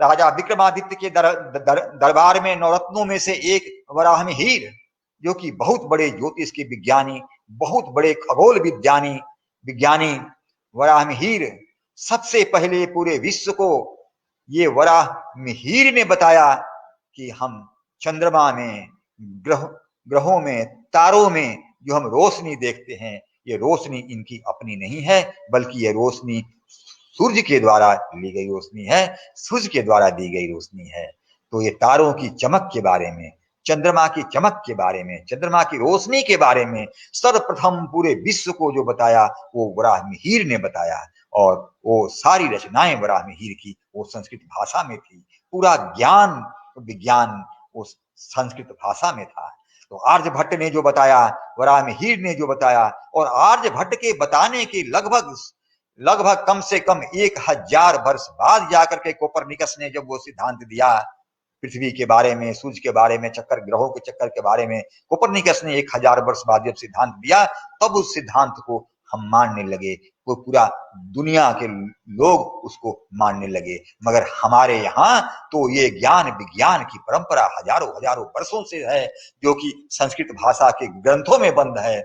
राजा विक्रमादित्य के दरबार में नवरत्नों में से एक वराहमिहिर, जो कि बहुत बड़े ज्योतिष के विज्ञानी, बहुत बड़े खगोल विज्ञानी वराहमिहिर, सबसे पहले पूरे विश्व को ये वराहमिहिर ने बताया कि हम चंद्रमा में, ग्रहों में, तारों में जो हम रोशनी देखते हैं, ये रोशनी इनकी अपनी नहीं है, बल्कि ये रोशनी सूर्य के द्वारा ली गई रोशनी है, सूर्य के द्वारा दी गई रोशनी है। तो ये तारों की चमक के बारे में, चंद्रमा की चमक के बारे में, चंद्रमा की रोशनी के बारे में सर्वप्रथम पूरे विश्व को जो बताया वो वराहमिहिर ने बताया। और वो सारी रचनाएं वराहमिहिर की वो संस्कृत भाषा में थी। पूरा ज्ञान विज्ञान उस संस्कृत भाषा में था। तो आर्यभट्ट ने जो बताया, वराहमिहिर ने जो बताया, और आर्यभट्ट के बताने के लगभग कम से कम 1000 वर्ष बाद जाकर के कोपरनिकस ने जब वो सिद्धांत दिया पृथ्वी के बारे में, सूर्य के बारे में, चक्कर, ग्रहों के चक्कर के बारे में, कोपरनिकस ने 1000 वर्ष बाद जब सिद्धांत दिया, तब उस सिद्धांत को हम मानने लगे, वो पूरा दुनिया के लोग उसको मानने लगे। मगर हमारे यहाँ तो ये ज्ञान विज्ञान की परंपरा हजारों वर्षों से है, जो कि संस्कृत भाषा के ग्रंथों में बंद है।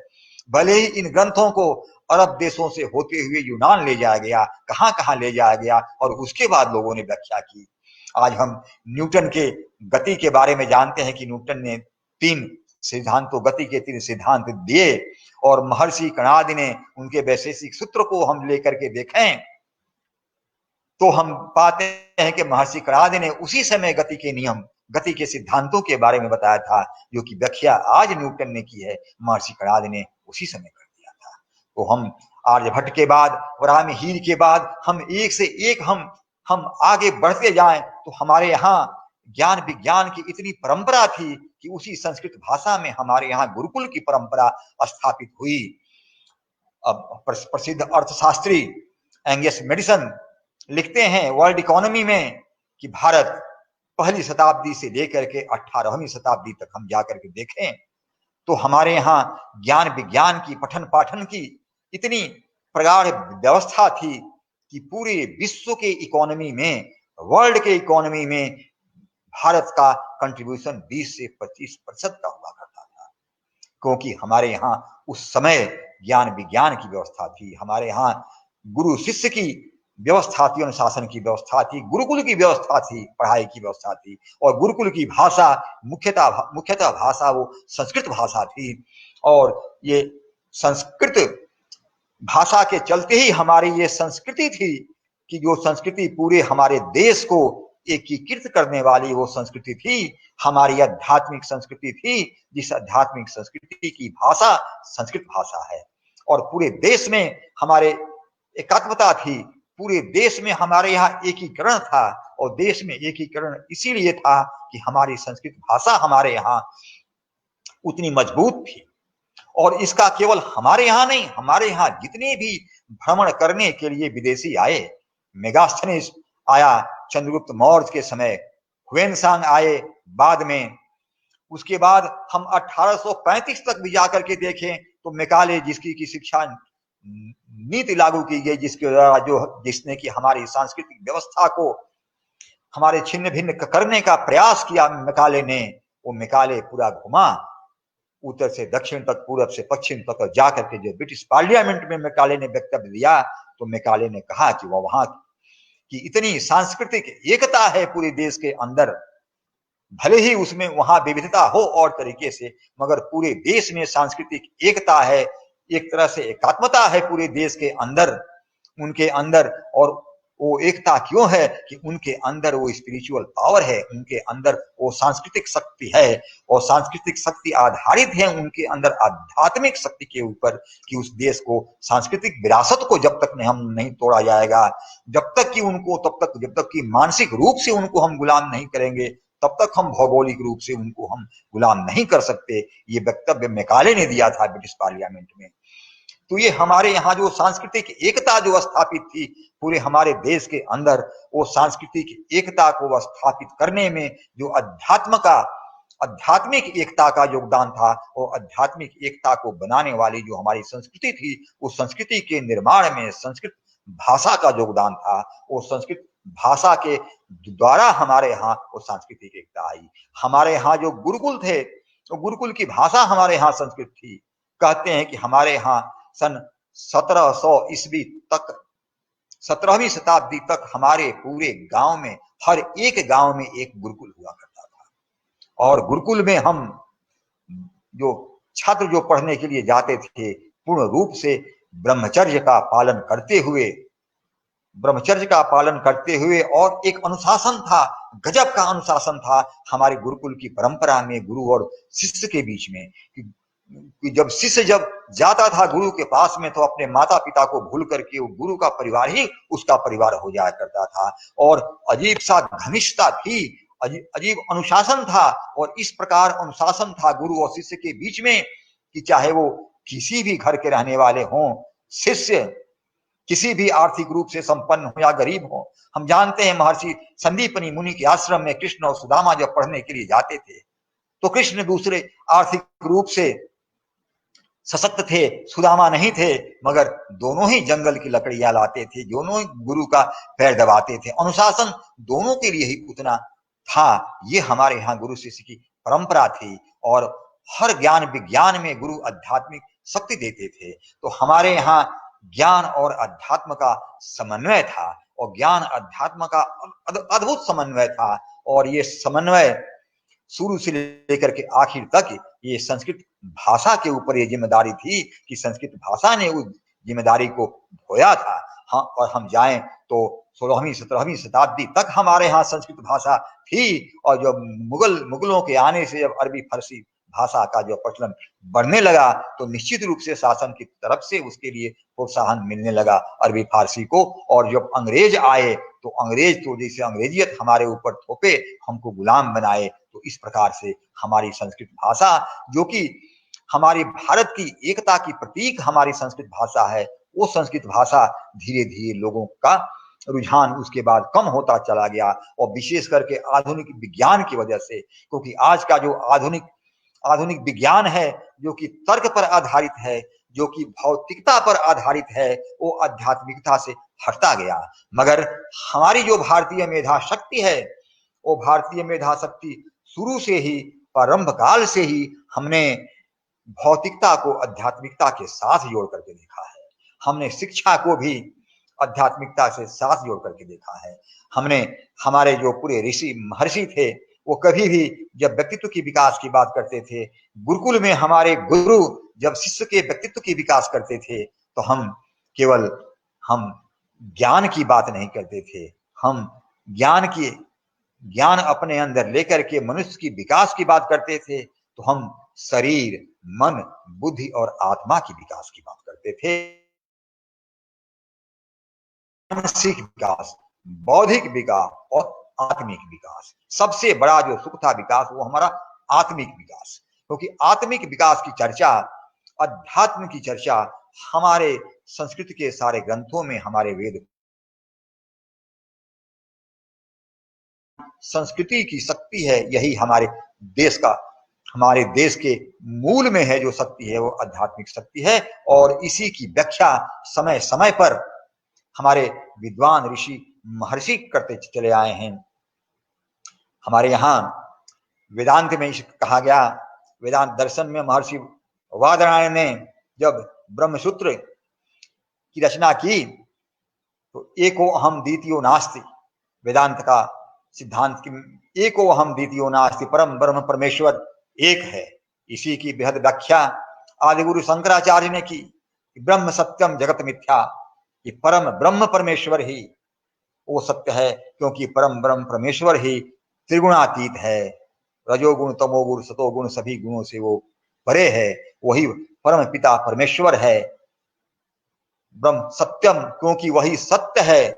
भले ही इन ग्रंथों को अरब देशों से होते हुए यूनान ले जाया गया, कहां ले जाया गया, और उसके बाद लोगों ने व्याख्या की। आज हम न्यूटन के गति के बारे में जानते हैं कि न्यूटन ने 3 सिद्धांतों, गति के 3 सिद्धांत दिए, और महर्षि कणाद ने उनके वैशेषिक सूत्र को हम लेकर के देखें तो हम पाते हैं कि महर्षि कणाद ने उसी समय गति के नियम, गति के सिद्धांतों के बारे में बताया था, जो कि व्याख्या आज न्यूटन ने की है, महर्षि कणाद ने उसी समय कर दिया था। तो हम आर्यभट्ट के बाद, वराहमिहिर के बाद हम एक से एक हम आगे बढ़ते जाएं तो हमारे यहाँ ज्ञान विज्ञान की इतनी परंपरा थी कि उसी संस्कृत भाषा में हमारे यहाँ गुरुकुल की परंपरा स्थापित हुई। अब प्रसिद्ध अर्थशास्त्री एंगस मेडिसन लिखते हैं वर्ल्ड इकोनॉमी में कि भारत पहली शताब्दी से लेकर के 18वीं शताब्दी तक हम जाकर के देखें तो हमारे यहाँ ज्ञान विज्ञान की, पठन पाठन की इतनी प्रगाढ़ व्यवस्था थी कि पूरे विश्व के इकोनॉमी में, वर्ल्ड के इकोनॉमी में भारत का कंट्रीब्यूशन 20 से 25% का हुआ करता था, क्योंकि हमारे यहाँ उस समय ज्ञान विज्ञान की व्यवस्था थी, हमारे यहाँ गुरु शिष्य की व्यवस्था थी, अनुशासन की व्यवस्था थी, गुरुकुल की व्यवस्था थी, पढ़ाई की व्यवस्था थी, और गुरुकुल की भाषा मुख्यतः भाषा वो संस्कृत भाषा थी। और ये संस्कृत भाषा के चलते ही हमारी ये संस्कृति थी कि जो संस्कृति पूरे हमारे देश को एकीकृत करने वाली वो संस्कृति थी, हमारी आध्यात्मिक संस्कृति थी, जिस आध्यात्मिक संस्कृति की भाषा संस्कृत भाषा है। और पूरे देश में हमारे एकात्मता थी, पूरे देश में हमारे यहाँ एकीकरण था, और देश में एकीकरण इसीलिए था कि हमारी संस्कृत भाषा हमारे यहाँ उतनी मजबूत थी। और इसका केवल हमारे यहाँ नहीं, हमारे यहाँ जितने भी भ्रमण करने के लिए विदेशी आए, मेगास्थनीज आया चंद्रगुप्त मौर्य के समय, हुएनसांग आए बाद में, उसके बाद हम 1835 तक भी जाकर के देखें तो मैकाले की शिक्षा नीति लागू की गई, जिसके द्वारा जिसने कि हमारी सांस्कृतिक व्यवस्था को हमारे छिन्न भिन्न करने का प्रयास किया मैकाले ने। वो मैकाले पूरा घुमा, उत्तर से दक्षिण तक, पूरब से पश्चिम तक जाकर के जो ब्रिटिश पार्लियामेंट में मैकाले ने वक्तव्य दिया, तो मैकाले ने कहा कि वह वहां की इतनी सांस्कृतिक एकता है पूरे देश के अंदर, भले ही उसमें वहां विविधता हो और तरीके से, मगर पूरे देश में सांस्कृतिक एकता है, एक तरह से एकात्मता है पूरे देश के अंदर, उनके अंदर। और वो एकता क्यों है कि उनके अंदर वो स्पिरिचुअल पावर है, उनके अंदर वो सांस्कृतिक शक्ति है, और सांस्कृतिक शक्ति आधारित है उनके अंदर आध्यात्मिक शक्ति के ऊपर, कि उस देश को सांस्कृतिक विरासत को जब तक हम नहीं तोड़ा जाएगा, जब तक कि उनको, तब तक जब तक कि मानसिक रूप से उनको हम गुलाम नहीं करेंगे, तब तक हम भौगोलिक रूप से उनको हम गुलाम नहीं कर सकते। ये वक्तव्य मैकाले ने दिया था ब्रिटिश पार्लियामेंट में। तो ये हमारे यहाँ जो सांस्कृतिक एकता जो स्थापित थी पूरे हमारे देश के अंदर, वो सांस्कृतिक एकता को स्थापित करने में जो आध्यात्मिक एकता का योगदान था, वो आध्यात्मिक एकता को बनाने वाली जो हमारी संस्कृति थी, उस संस्कृति के निर्माण में संस्कृत भाषा का योगदान था। वो संस्कृत भाषा के द्वारा हमारे यहाँ वो सांस्कृतिक एकता आई। हमारे यहाँ जो गुरुकुल थे, तो गुरुकुल की भाषा हमारे यहाँ संस्कृत थी। कहते हैं कि हमारे यहाँ सन 1700 ईस्वी तक, 17वीं शताब्दी तक हमारे पूरे गांव में, हर एक गांव में एक गुरुकुल हुआ करता था। और गुरुकुल में हम जो छात्र जो पढ़ने के लिए जाते थे, पूर्ण रूप से ब्रह्मचर्य का पालन करते हुए और एक अनुशासन था, गजब का अनुशासन था हमारे गुरुकुल की परंपरा में, गुरु और शिष्य के बीच में। कि जब शिष्य जब जाता था गुरु के पास में, तो अपने माता पिता को भूल करके वो गुरु का परिवार ही उसका परिवार हो जाया करता था। और अजीब सा घनिष्ठता थी, अजीब अनुशासन था। और इस प्रकार अनुशासन था गुरु और शिष्य के बीच में, कि चाहे वो किसी भी घर के रहने वाले हों, शिष्य किसी भी आर्थिक रूप से संपन्न हो या गरीब हो। हम जानते हैं महर्षि संदीपनी मुनि के आश्रम में कृष्ण और सुदामा जब पढ़ने के लिए जाते थे, तो कृष्ण दूसरे आर्थिक रूप से सशक्त थे, सुदामा नहीं थे, मगर दोनों ही जंगल की लकड़ियां लाते थे, दोनों ही गुरु का पैर दबाते थे। अनुशासन दोनों के लिए ही उतना था। ये हमारे यहाँ गुरु शिष्य की परंपरा थी। और हर ज्ञान विज्ञान में गुरु आध्यात्मिक शक्ति देते थे। तो हमारे यहाँ ज्ञान और अध्यात्म का समन्वय था, और ज्ञान अध्यात्म का अद्भुत समन्वय था। और ये समन्वय शुरू से लेकर के आखिर तक ये संस्कृत भाषा के ऊपर ये जिम्मेदारी थी, कि संस्कृत भाषा ने उस जिम्मेदारी को ढोया था। हाँ, और हम जाएं तो 16वीं 17वीं शताब्दी तक हमारे यहाँ संस्कृत भाषा थी। और जब मुगलों के आने से जब अरबी फारसी भाषा का जो प्रचलन बढ़ने लगा, तो निश्चित रूप से शासन की तरफ से उसके लिए प्रोत्साहन मिलने लगा अरबी फारसी को। और जब अंग्रेज आए, तो अंग्रेज तो जैसे अंग्रेजियत हमारे ऊपर थोपे, हमको गुलाम बनाए। तो इस प्रकार से हमारी संस्कृत भाषा, जो कि हमारी भारत की एकता की प्रतीक हमारी संस्कृत भाषा है, वो संस्कृत भाषा धीरे धीरे लोगों का रुझान उसके बाद कम होता चला गया। और विशेष करके आधुनिक विज्ञान की वजह से, क्योंकि आज का जो आधुनिक विज्ञान है, जो कि तर्क पर आधारित है, जो कि भौतिकता पर आधारित है, वो आध्यात्मिकता से हटता गया। मगर हमारी जो भारतीय मेधा शक्ति है, वो भारतीय मेधा शक्ति शुरू से ही, प्रारंभ काल से ही हमने भौतिकता को आध्यात्मिकता के साथ जोड़ करके देखा है। हमने शिक्षा को भी आध्यात्मिकता से साथ जोड़ करके देखा है। हमने, हमारे जो पूरे ऋषि महर्षि थे, वो कभी भी जब व्यक्तित्व की विकास की बात करते थे, गुरुकुल में हमारे गुरु जब शिष्य के व्यक्तित्व की विकास करते थे, तो हम ज्ञान की बात नहीं करते थे। हम ज्ञान अपने अंदर लेकर के मनुष्य की विकास की बात करते थे, तो हम शरीर, मन, बुद्धि और आत्मा की विकास की बात करते थे। मानसिक विकास, बौद्धिक विकास और आत्मिक विकास, सबसे बड़ा जो सुख था विकास, वो हमारा आत्मिक विकास। क्योंकि आत्मिक विकास की चर्चा, अध्यात्म की चर्चा हमारे संस्कृत के सारे ग्रंथों में, हमारे वेद, संस्कृति की शक्ति है। यही हमारे देश के मूल में है जो शक्ति है, वो आध्यात्मिक शक्ति है। और इसी की व्याख्या समय समय पर हमारे विद्वान ऋषि महर्षि करते चले आए हैं। हमारे यहाँ वेदांत में कहा गया, वेदांत दर्शन में महर्षि वादरायण ने जब ब्रह्मसूत्र की रचना की, तो एको अहम द्वितीयो नास्ति, वेदांत का सिद्धांत की एको अहम द्वितीयो नास्ति, परम ब्रह्म परमेश्वर एक है। इसी की बृहद व्याख्या आदि गुरु शंकराचार्य ने की, ब्रह्म सत्यम जगत मिथ्या, ये परम ब्रह्म परमेश्वर ही वो सत्य है, क्योंकि परम ब्रह्म परमेश्वर ही त्रिगुणातीत है। रजोगुण, तमोगुण, सतोगुण सभी गुणों से वो परे है। वही परम पिता परमेश्वर है। ब्रह्म सत्यम, क्योंकि वही सत्य है।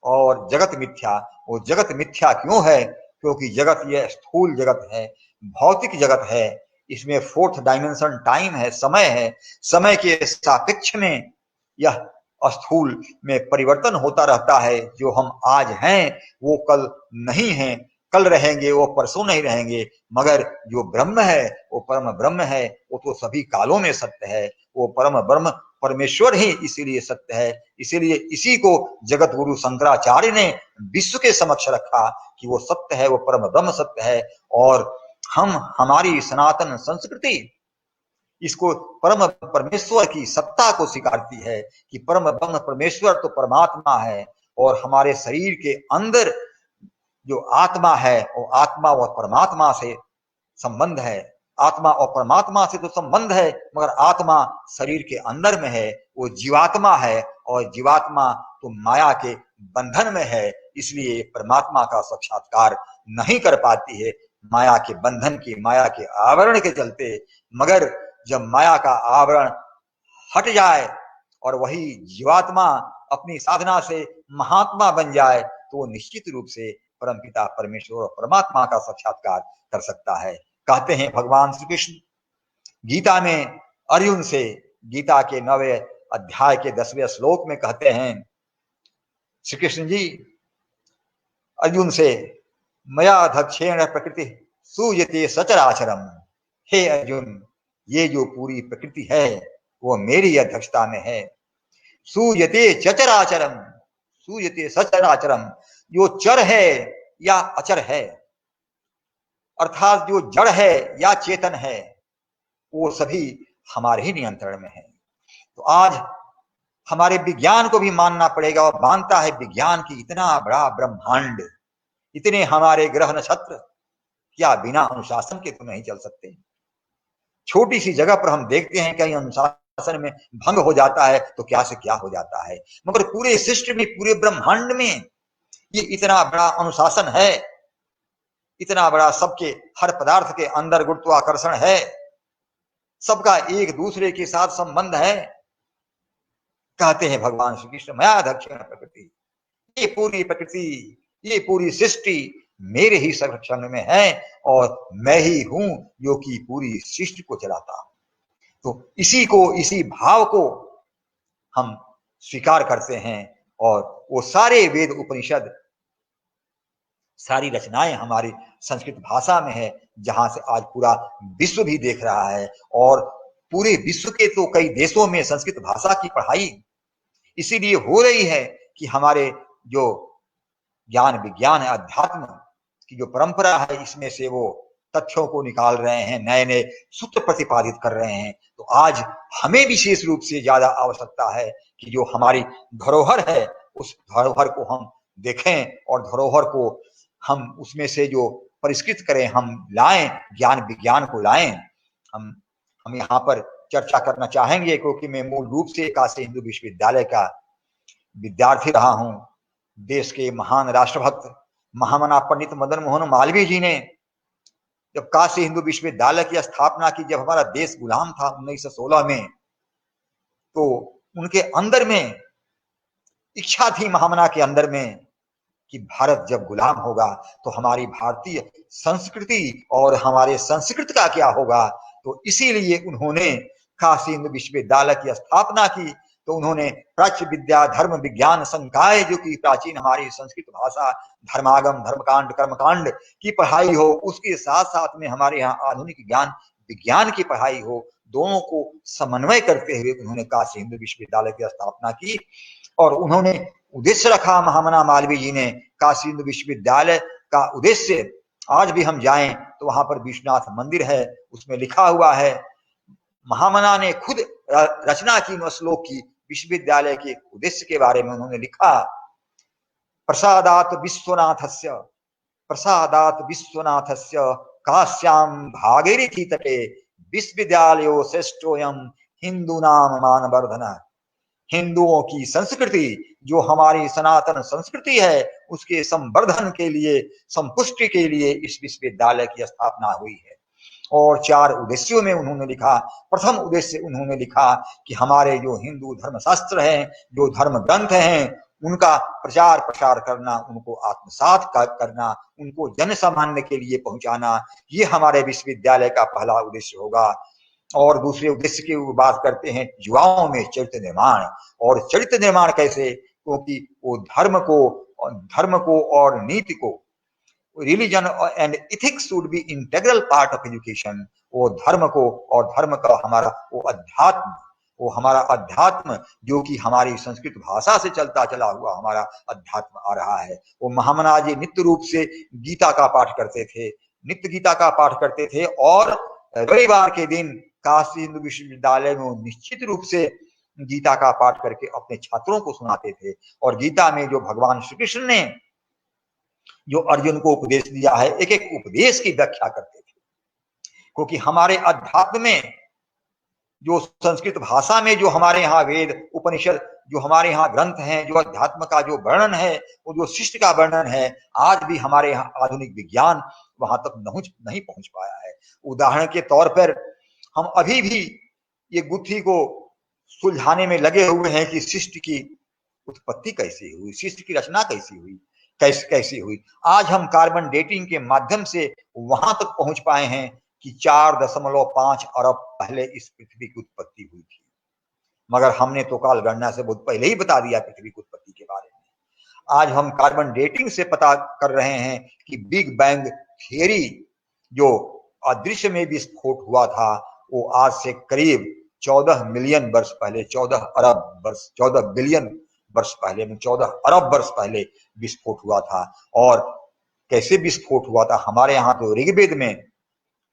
और जगत मिथ्या, वो जगत मिथ्या क्यों है? क्योंकि जगत ये स्थूल जगत है, भौतिक जगत है। इसमें फोर्थ डायमेंशन टाइम है, समय है। समय के सापेक्ष में यह स्थूल में परिवर्तन होता रहता है। जो हम आज हैं वो कल नहीं हैं, कल रहेंगे वो परसों नहीं रहेंगे। मगर जो ब्रह्म है, वो परम ब्रह्म है, वो तो सभी कालों में सत्य है। वो परम ब्रह्म परमेश्वर ही इसीलिए सत्य है। इसीलिए इसी को जगत गुरु शंकराचार्य ने विश्व के समक्ष रखा कि वो सत्य है, वो परम ब्रह्म सत्य है। और हमारी सनातन संस्कृति इसको परम परमेश्वर की सत्ता को स्वीकारती है कि परम ब्रह्म परमेश्वर तो परमात्मा है, और हमारे शरीर के अंदर जो आत्मा है, वो आत्मा व परमात्मा से संबंध है। आत्मा और परमात्मा से तो संबंध है, मगर आत्मा शरीर के अंदर में है, वो जीवात्मा है। और जीवात्मा तो माया के बंधन में है, इसलिए परमात्मा का साक्षात्कार नहीं कर पाती है, माया के बंधन की, माया के आवरण के चलते। मगर जब माया का आवरण हट जाए और वही जीवात्मा अपनी साधना से महात्मा बन जाए, तो वो निश्चित रूप से परमपिता परमेश्वर और परमात्मा का साक्षात्कार कर सकता है। कहते हैं भगवान श्री कृष्ण गीता में अर्जुन से, गीता के 9वें अध्याय के 10वें श्लोक में कहते हैं, श्री कृष्ण जी अर्जुन से, मया अध्यक्षेण प्रकृति सूयते सचराचरम। हे अर्जुन, ये जो पूरी प्रकृति है वो मेरी अध्यक्षता में है। सूयते चचराचरम, सूयते सचराचरम, जो चर है या अचर है, अर्थात जो जड़ है या चेतन है, वो सभी हमारे ही नियंत्रण में है। तो आज हमारे विज्ञान को भी मानना पड़ेगा, और मानता है विज्ञान की इतना बड़ा ब्रह्मांड, इतने हमारे ग्रह नक्षत्र, क्या बिना अनुशासन के तो नहीं चल सकते। छोटी सी जगह पर हम देखते हैं कहीं अनुशासन में भंग हो जाता है तो क्या से क्या हो जाता है, मगर पूरे सृष्टि में, पूरे ब्रह्मांड में ये इतना बड़ा अनुशासन है, इतना बड़ा सबके हर पदार्थ के अंदर गुरुत्वाकर्षण है, सबका एक दूसरे के साथ संबंध है। कहते हैं भगवान श्री कृष्ण, मया दक्षिण प्रकृति, ये पूरी प्रकृति, ये पूरी सृष्टि मेरे ही संरक्षण में है, और मैं ही हूं जो कि पूरी सृष्टि को चलाता हूं। तो इसी भाव को हम स्वीकार करते हैं, और वो सारे वेद उपनिषद, सारी रचनाएं हमारी संस्कृत भाषा में है, जहां से आज पूरा विश्व भी देख रहा है। और पूरे विश्व के तो कई देशों में संस्कृत भाषा की पढ़ाई इसीलिए हो रही है कि हमारे जो ज्ञान विज्ञान है, अध्यात्म की जो परंपरा है, इसमें से वो तथ्यों को निकाल रहे हैं, नए नए सूत्र प्रतिपादित कर रहे हैं। तो आज हमें विशेष रूप से ज्यादा आवश्यकता है कि जो हमारी धरोहर है, उस धरोहर को हम देखें, और धरोहर को हम उसमें से जो परिष्कृत करें, हम लाएं, ज्ञान विज्ञान को लाएं। हम यहाँ पर चर्चा करना चाहेंगे, क्योंकि मैं मूल रूप से काशी हिंदू विश्वविद्यालय का विद्यार्थी रहा हूं। देश के महान राष्ट्रभक्त महामना पंडित मदन मोहन मालवीय जी ने जब काशी हिंदू विश्वविद्यालय की स्थापना की, जब हमारा देश गुलाम था 1916 में, तो उनके अंदर में इच्छा थी, महामना के अंदर में, कि भारत जब गुलाम होगा तो हमारी भारतीय संस्कृति और हमारे संस्कृत का क्या होगा। तो इसीलिए उन्होंने काशी हिंदू विश्वविद्यालय की स्थापना की। तो उन्होंने प्राच्य विद्या धर्म विज्ञान संकाय, जो कि प्राचीन हमारी संस्कृत भाषा, धर्मागम धर्मकांड कर्मकांड की पढ़ाई हो, उसके साथ साथ में हमारे यहाँ आधुनिक ज्ञान विज्ञान की पढ़ाई हो, दोनों को समन्वय करते हुए उन्होंने काशी हिंदू विश्वविद्यालय की स्थापना की। और उन्होंने उद्देश्य रखा, महामना मालवीय जी ने, काशी हिंदू विश्वविद्यालय का उद्देश्य, आज भी हम जाएं तो वहां पर विश्वनाथ मंदिर है, उसमें लिखा हुआ है, महामना ने खुद रचना की श्लोक की विश्वविद्यालय के उद्देश्य के बारे में उन्होंने लिखा, प्रसादात विश्वनाथस्य प्रसादात विश्वनाथस्य काश्याम भागीरथी तटे विश्वविद्यालयो श्रेष्ठोयम हिंदूनाम मानवर्धन। हिंदुओं की संस्कृति, जो हमारी सनातन संस्कृति है, उसके संवर्धन के लिए, संपुष्टि के लिए इस विश्वविद्यालय की स्थापना हुई है। और 4 उद्देश्यों में उन्होंने लिखा। प्रथम उद्देश्य उन्होंने लिखा कि हमारे जो हिंदू धर्मशास्त्र हैं, जो धर्म ग्रंथ हैं, उनका प्रचार प्रसार करना, उनको आत्मसात करना, उनको जन सामान्य के लिए पहुंचाना, ये हमारे विश्वविद्यालय का पहला उद्देश्य होगा। और दूसरे उद्देश्य की बात करते हैं, युवाओं में चरित्र निर्माण। और चरित्र निर्माण कैसे? क्योंकि वो धर्म को और नीति को, religion and ethics should be integral part of education. वो धर्म को और धर्म का हमारा वो हमारा अध्यात्म, जो कि हमारी संस्कृत भाषा से चलता चला हुआ हमारा अध्यात्म आ रहा है। वो महामना जी नित्य रूप से गीता का पाठ करते थे, नित्य गीता का पाठ करते थे। और रविवार के दिन काशी हिंदू विश्वविद्यालय में निश्चित रूप से गीता का पाठ करके अपने छात्रों को सुनाते थे। और गीता में जो भगवान श्री कृष्ण ने जो अर्जुन को उपदेश दिया है, एक एक उपदेश की व्याख्या करते थे। क्योंकि हमारे अध्यात्म में, जो संस्कृत भाषा में जो हमारे यहाँ वेद उपनिषद, जो हमारे यहाँ ग्रंथ हैं, जो अध्यात्म का जो वर्णन है, वो जो शिष्ट का वर्णन है, आज भी हमारे यहाँ आधुनिक विज्ञान वहां तक नहीं पहुंच पाया है। उदाहरण के तौर पर हम अभी भी ये गुत्थी को सुलझाने में लगे हुए हैं कि शिष्ट की उत्पत्ति कैसे हुई, शिष्ट की रचना कैसी हुई, कैसी हुई। आज हम कार्बन डेटिंग के माध्यम से वहां तक पहुंच पाए हैं कि 4.5 अरब पहले इस पृथ्वी की उत्पत्ति हुई थी। मगर हमने तो काल गणना से बहुत पहले ही बता दिया पृथ्वी की उत्पत्ति के बारे में। आज हम कार्बन डेटिंग से पता कर रहे हैं कि बिग बैंग थियरी, जो अदृश्य में विस्फोट हुआ था, वो आज से करीब 14 मिलियन वर्ष पहले, 14 बिलियन वर्ष पहले में 14 अरब वर्ष पहले विस्फोट हुआ था। और कैसे विस्फोट हुआ था, हमारे यहाँ तो ऋग्वेद में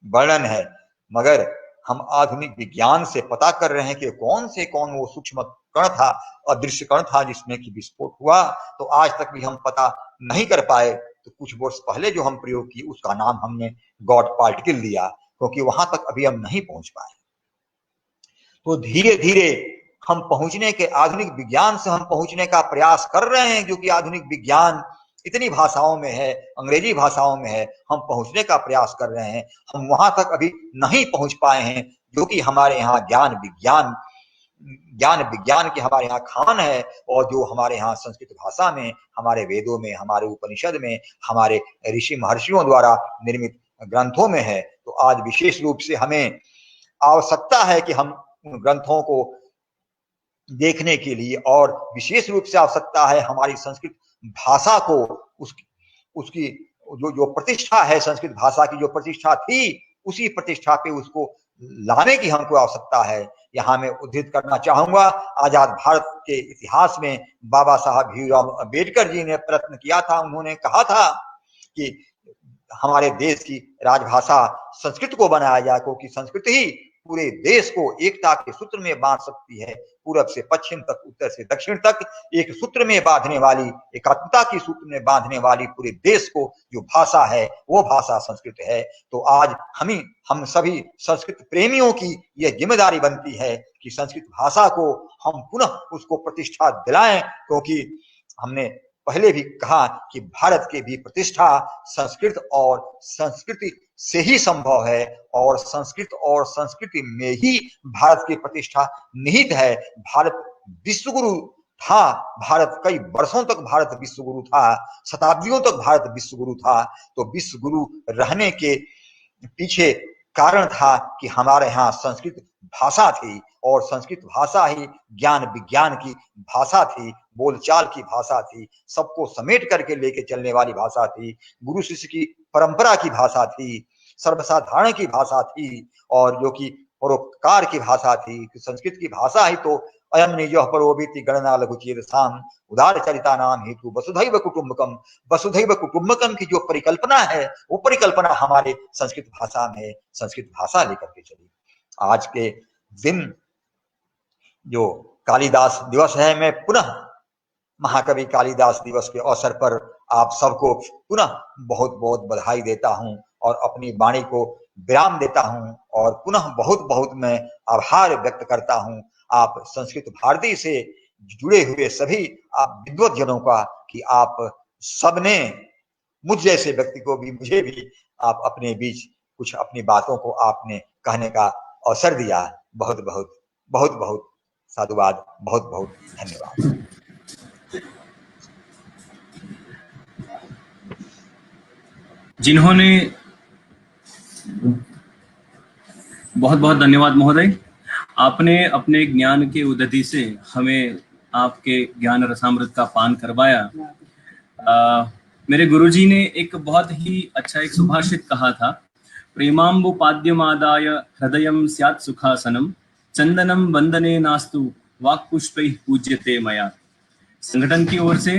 वर्णन है, मगर हम आधुनिक विज्ञान से पता कर रहे हैं कि कौन वो सूक्ष्म कण था, अदृश्य कण था, जिसमें कि विस्फोट हुआ। तो आज तक भी हम पता नहीं कर पाए। तो कुछ वर्ष पहले जो हम प्रयोग किए, उसका नाम हमने गॉड पार्टिकल दिया, क्योंकि वहां तक अभी हम नहीं पहुंच पाए। तो धीरे धीरे हम पहुंचने के, आधुनिक विज्ञान से हम पहुंचने का प्रयास कर रहे हैं, जो कि आधुनिक विज्ञान इतनी भाषाओं में है, अंग्रेजी भाषाओं में है, हम पहुंचने का प्रयास कर रहे हैं। हम वहां तक अभी नहीं पहुंच पाए हैं, जो कि हमारे यहाँ ज्ञान विज्ञान की हमारे यहाँ खान है। और जो हमारे यहाँ संस्कृत भाषा में, हमारे वेदों में, हमारे उपनिषद में, हमारे ऋषि महर्षियों द्वारा निर्मित ग्रंथों में है। तो आज विशेष रूप से हमें आवश्यकता है कि हम उन ग्रंथों को देखने के लिए, और विशेष रूप से आवश्यकता है हमारी संस्कृत भाषा को, उसकी जो प्रतिष्ठा है, संस्कृत भाषा की जो प्रतिष्ठा थी, उसी प्रतिष्ठा पे उसको लाने की हमको आवश्यकता है। यहाँ मैं उद्धृत करना चाहूंगा, आजाद भारत के इतिहास में बाबा साहब भीमराव अम्बेडकर जी ने प्रयत्न किया था। उन्होंने कहा था कि हमारे देश की राजभाषा संस्कृत को बनाया जाए, क्योंकि संस्कृत ही पूरे देश को एकता के सूत्र में बांध सकती है। पूरब से पश्चिम तक, उत्तर से दक्षिण तक एक सूत्र में बांधने वाली, एकात्मता की सूत्र में बांधने वाली पूरे देश को जो भाषा है वो भाषा संस्कृत है। तो आज हम सभी संस्कृत प्रेमियों की यह जिम्मेदारी बनती है कि संस्कृत भाषा को हम पुनः उसको प्रतिष्ठा दिलाएं, क्योंकि हमने पहले भी कहा कि भारत की भी प्रतिष्ठा संस्कृत और संस्कृति से ही संभव है, और संस्कृत और संस्कृति में ही भारत की प्रतिष्ठा निहित है। भारत विश्वगुरु था, भारत कई वर्षों तक भारत विश्वगुरु था, शताब्दियों तक भारत विश्वगुरु था। तो विश्वगुरु रहने के पीछे कारण था कि हमारे यहाँ संस्कृत भाषा थी, और संस्कृत भाषा ही ज्ञान विज्ञान की भाषा थी, बोलचाल की भाषा थी, सबको समेट करके लेके चलने वाली भाषा थी, गुरु शिष्य की परंपरा की भाषा थी, सर्वसाधारण की भाषा थी, और जो कि परोपकार की भाषा थी। संस्कृत की भाषा ही तो अयम निजः परोवेति गणना लघुचेतसाम उदार चरिता नाम हेतु वसुधैव कुटुंबकम, वसुधैव कुटुंबकम की जो परिकल्पना है वो परिकल्पना हमारे संस्कृत भाषा में, संस्कृत भाषा लेकर के चली। आज के दिन जो कालिदास दिवस है, मैं पुनः महाकवि कालिदास दिवस के अवसर पर आप सबको पुनः बहुत बहुत बधाई देता हूं और अपनी वाणी को विराम देता हूं, और पुनः बहुत बहुत मैं आभार व्यक्त करता हूं आप संस्कृत भारती से जुड़े हुए सभी आप विद्वत जनों का, कि आप सबने मुझ जैसे व्यक्ति को भी, मुझे भी आप अपने बीच कुछ अपनी बातों को आपने कहने का अवसर दिया। बहुत बहुत बहुत बहुत साधुवाद, बहुत बहुत धन्यवाद। जिन्होंने, बहुत बहुत धन्यवाद महोदय, आपने अपने ज्ञान के उदधि से हमें आपके ज्ञान रसामृत का पान करवाया। मेरे गुरुजी ने एक बहुत ही अच्छा एक सुभाषित कहा था, प्रेमाम्बुपाद्यमादाय हृदयं स्यात् सुखासनम चंदनम वंदने नास्तु वाक्पुष्पैः पूज्यते मया। संगठन की ओर से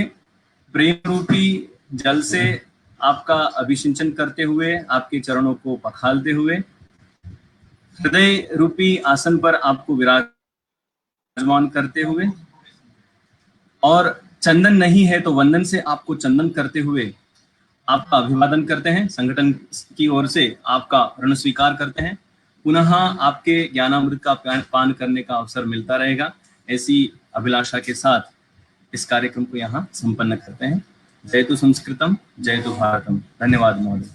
प्रेम रूपी जल से आपका अभिषिंचन करते हुए, आपके चरणों को पखालते हुए, हृदय रूपी आसन पर आपको विराजमान करते हुए, और चंदन नहीं है तो वंदन से आपको चंदन करते हुए आपका अभिवादन करते हैं। संगठन की ओर से आपका ऋण स्वीकार करते हैं। पुनः आपके ज्ञानामृत का पान करने का अवसर मिलता रहेगा, ऐसी अभिलाषा के साथ इस कार्यक्रम को यहाँ संपन्न करते हैं। जय तु संस्कृतम, जय तु भारतम। धन्यवाद महोदय।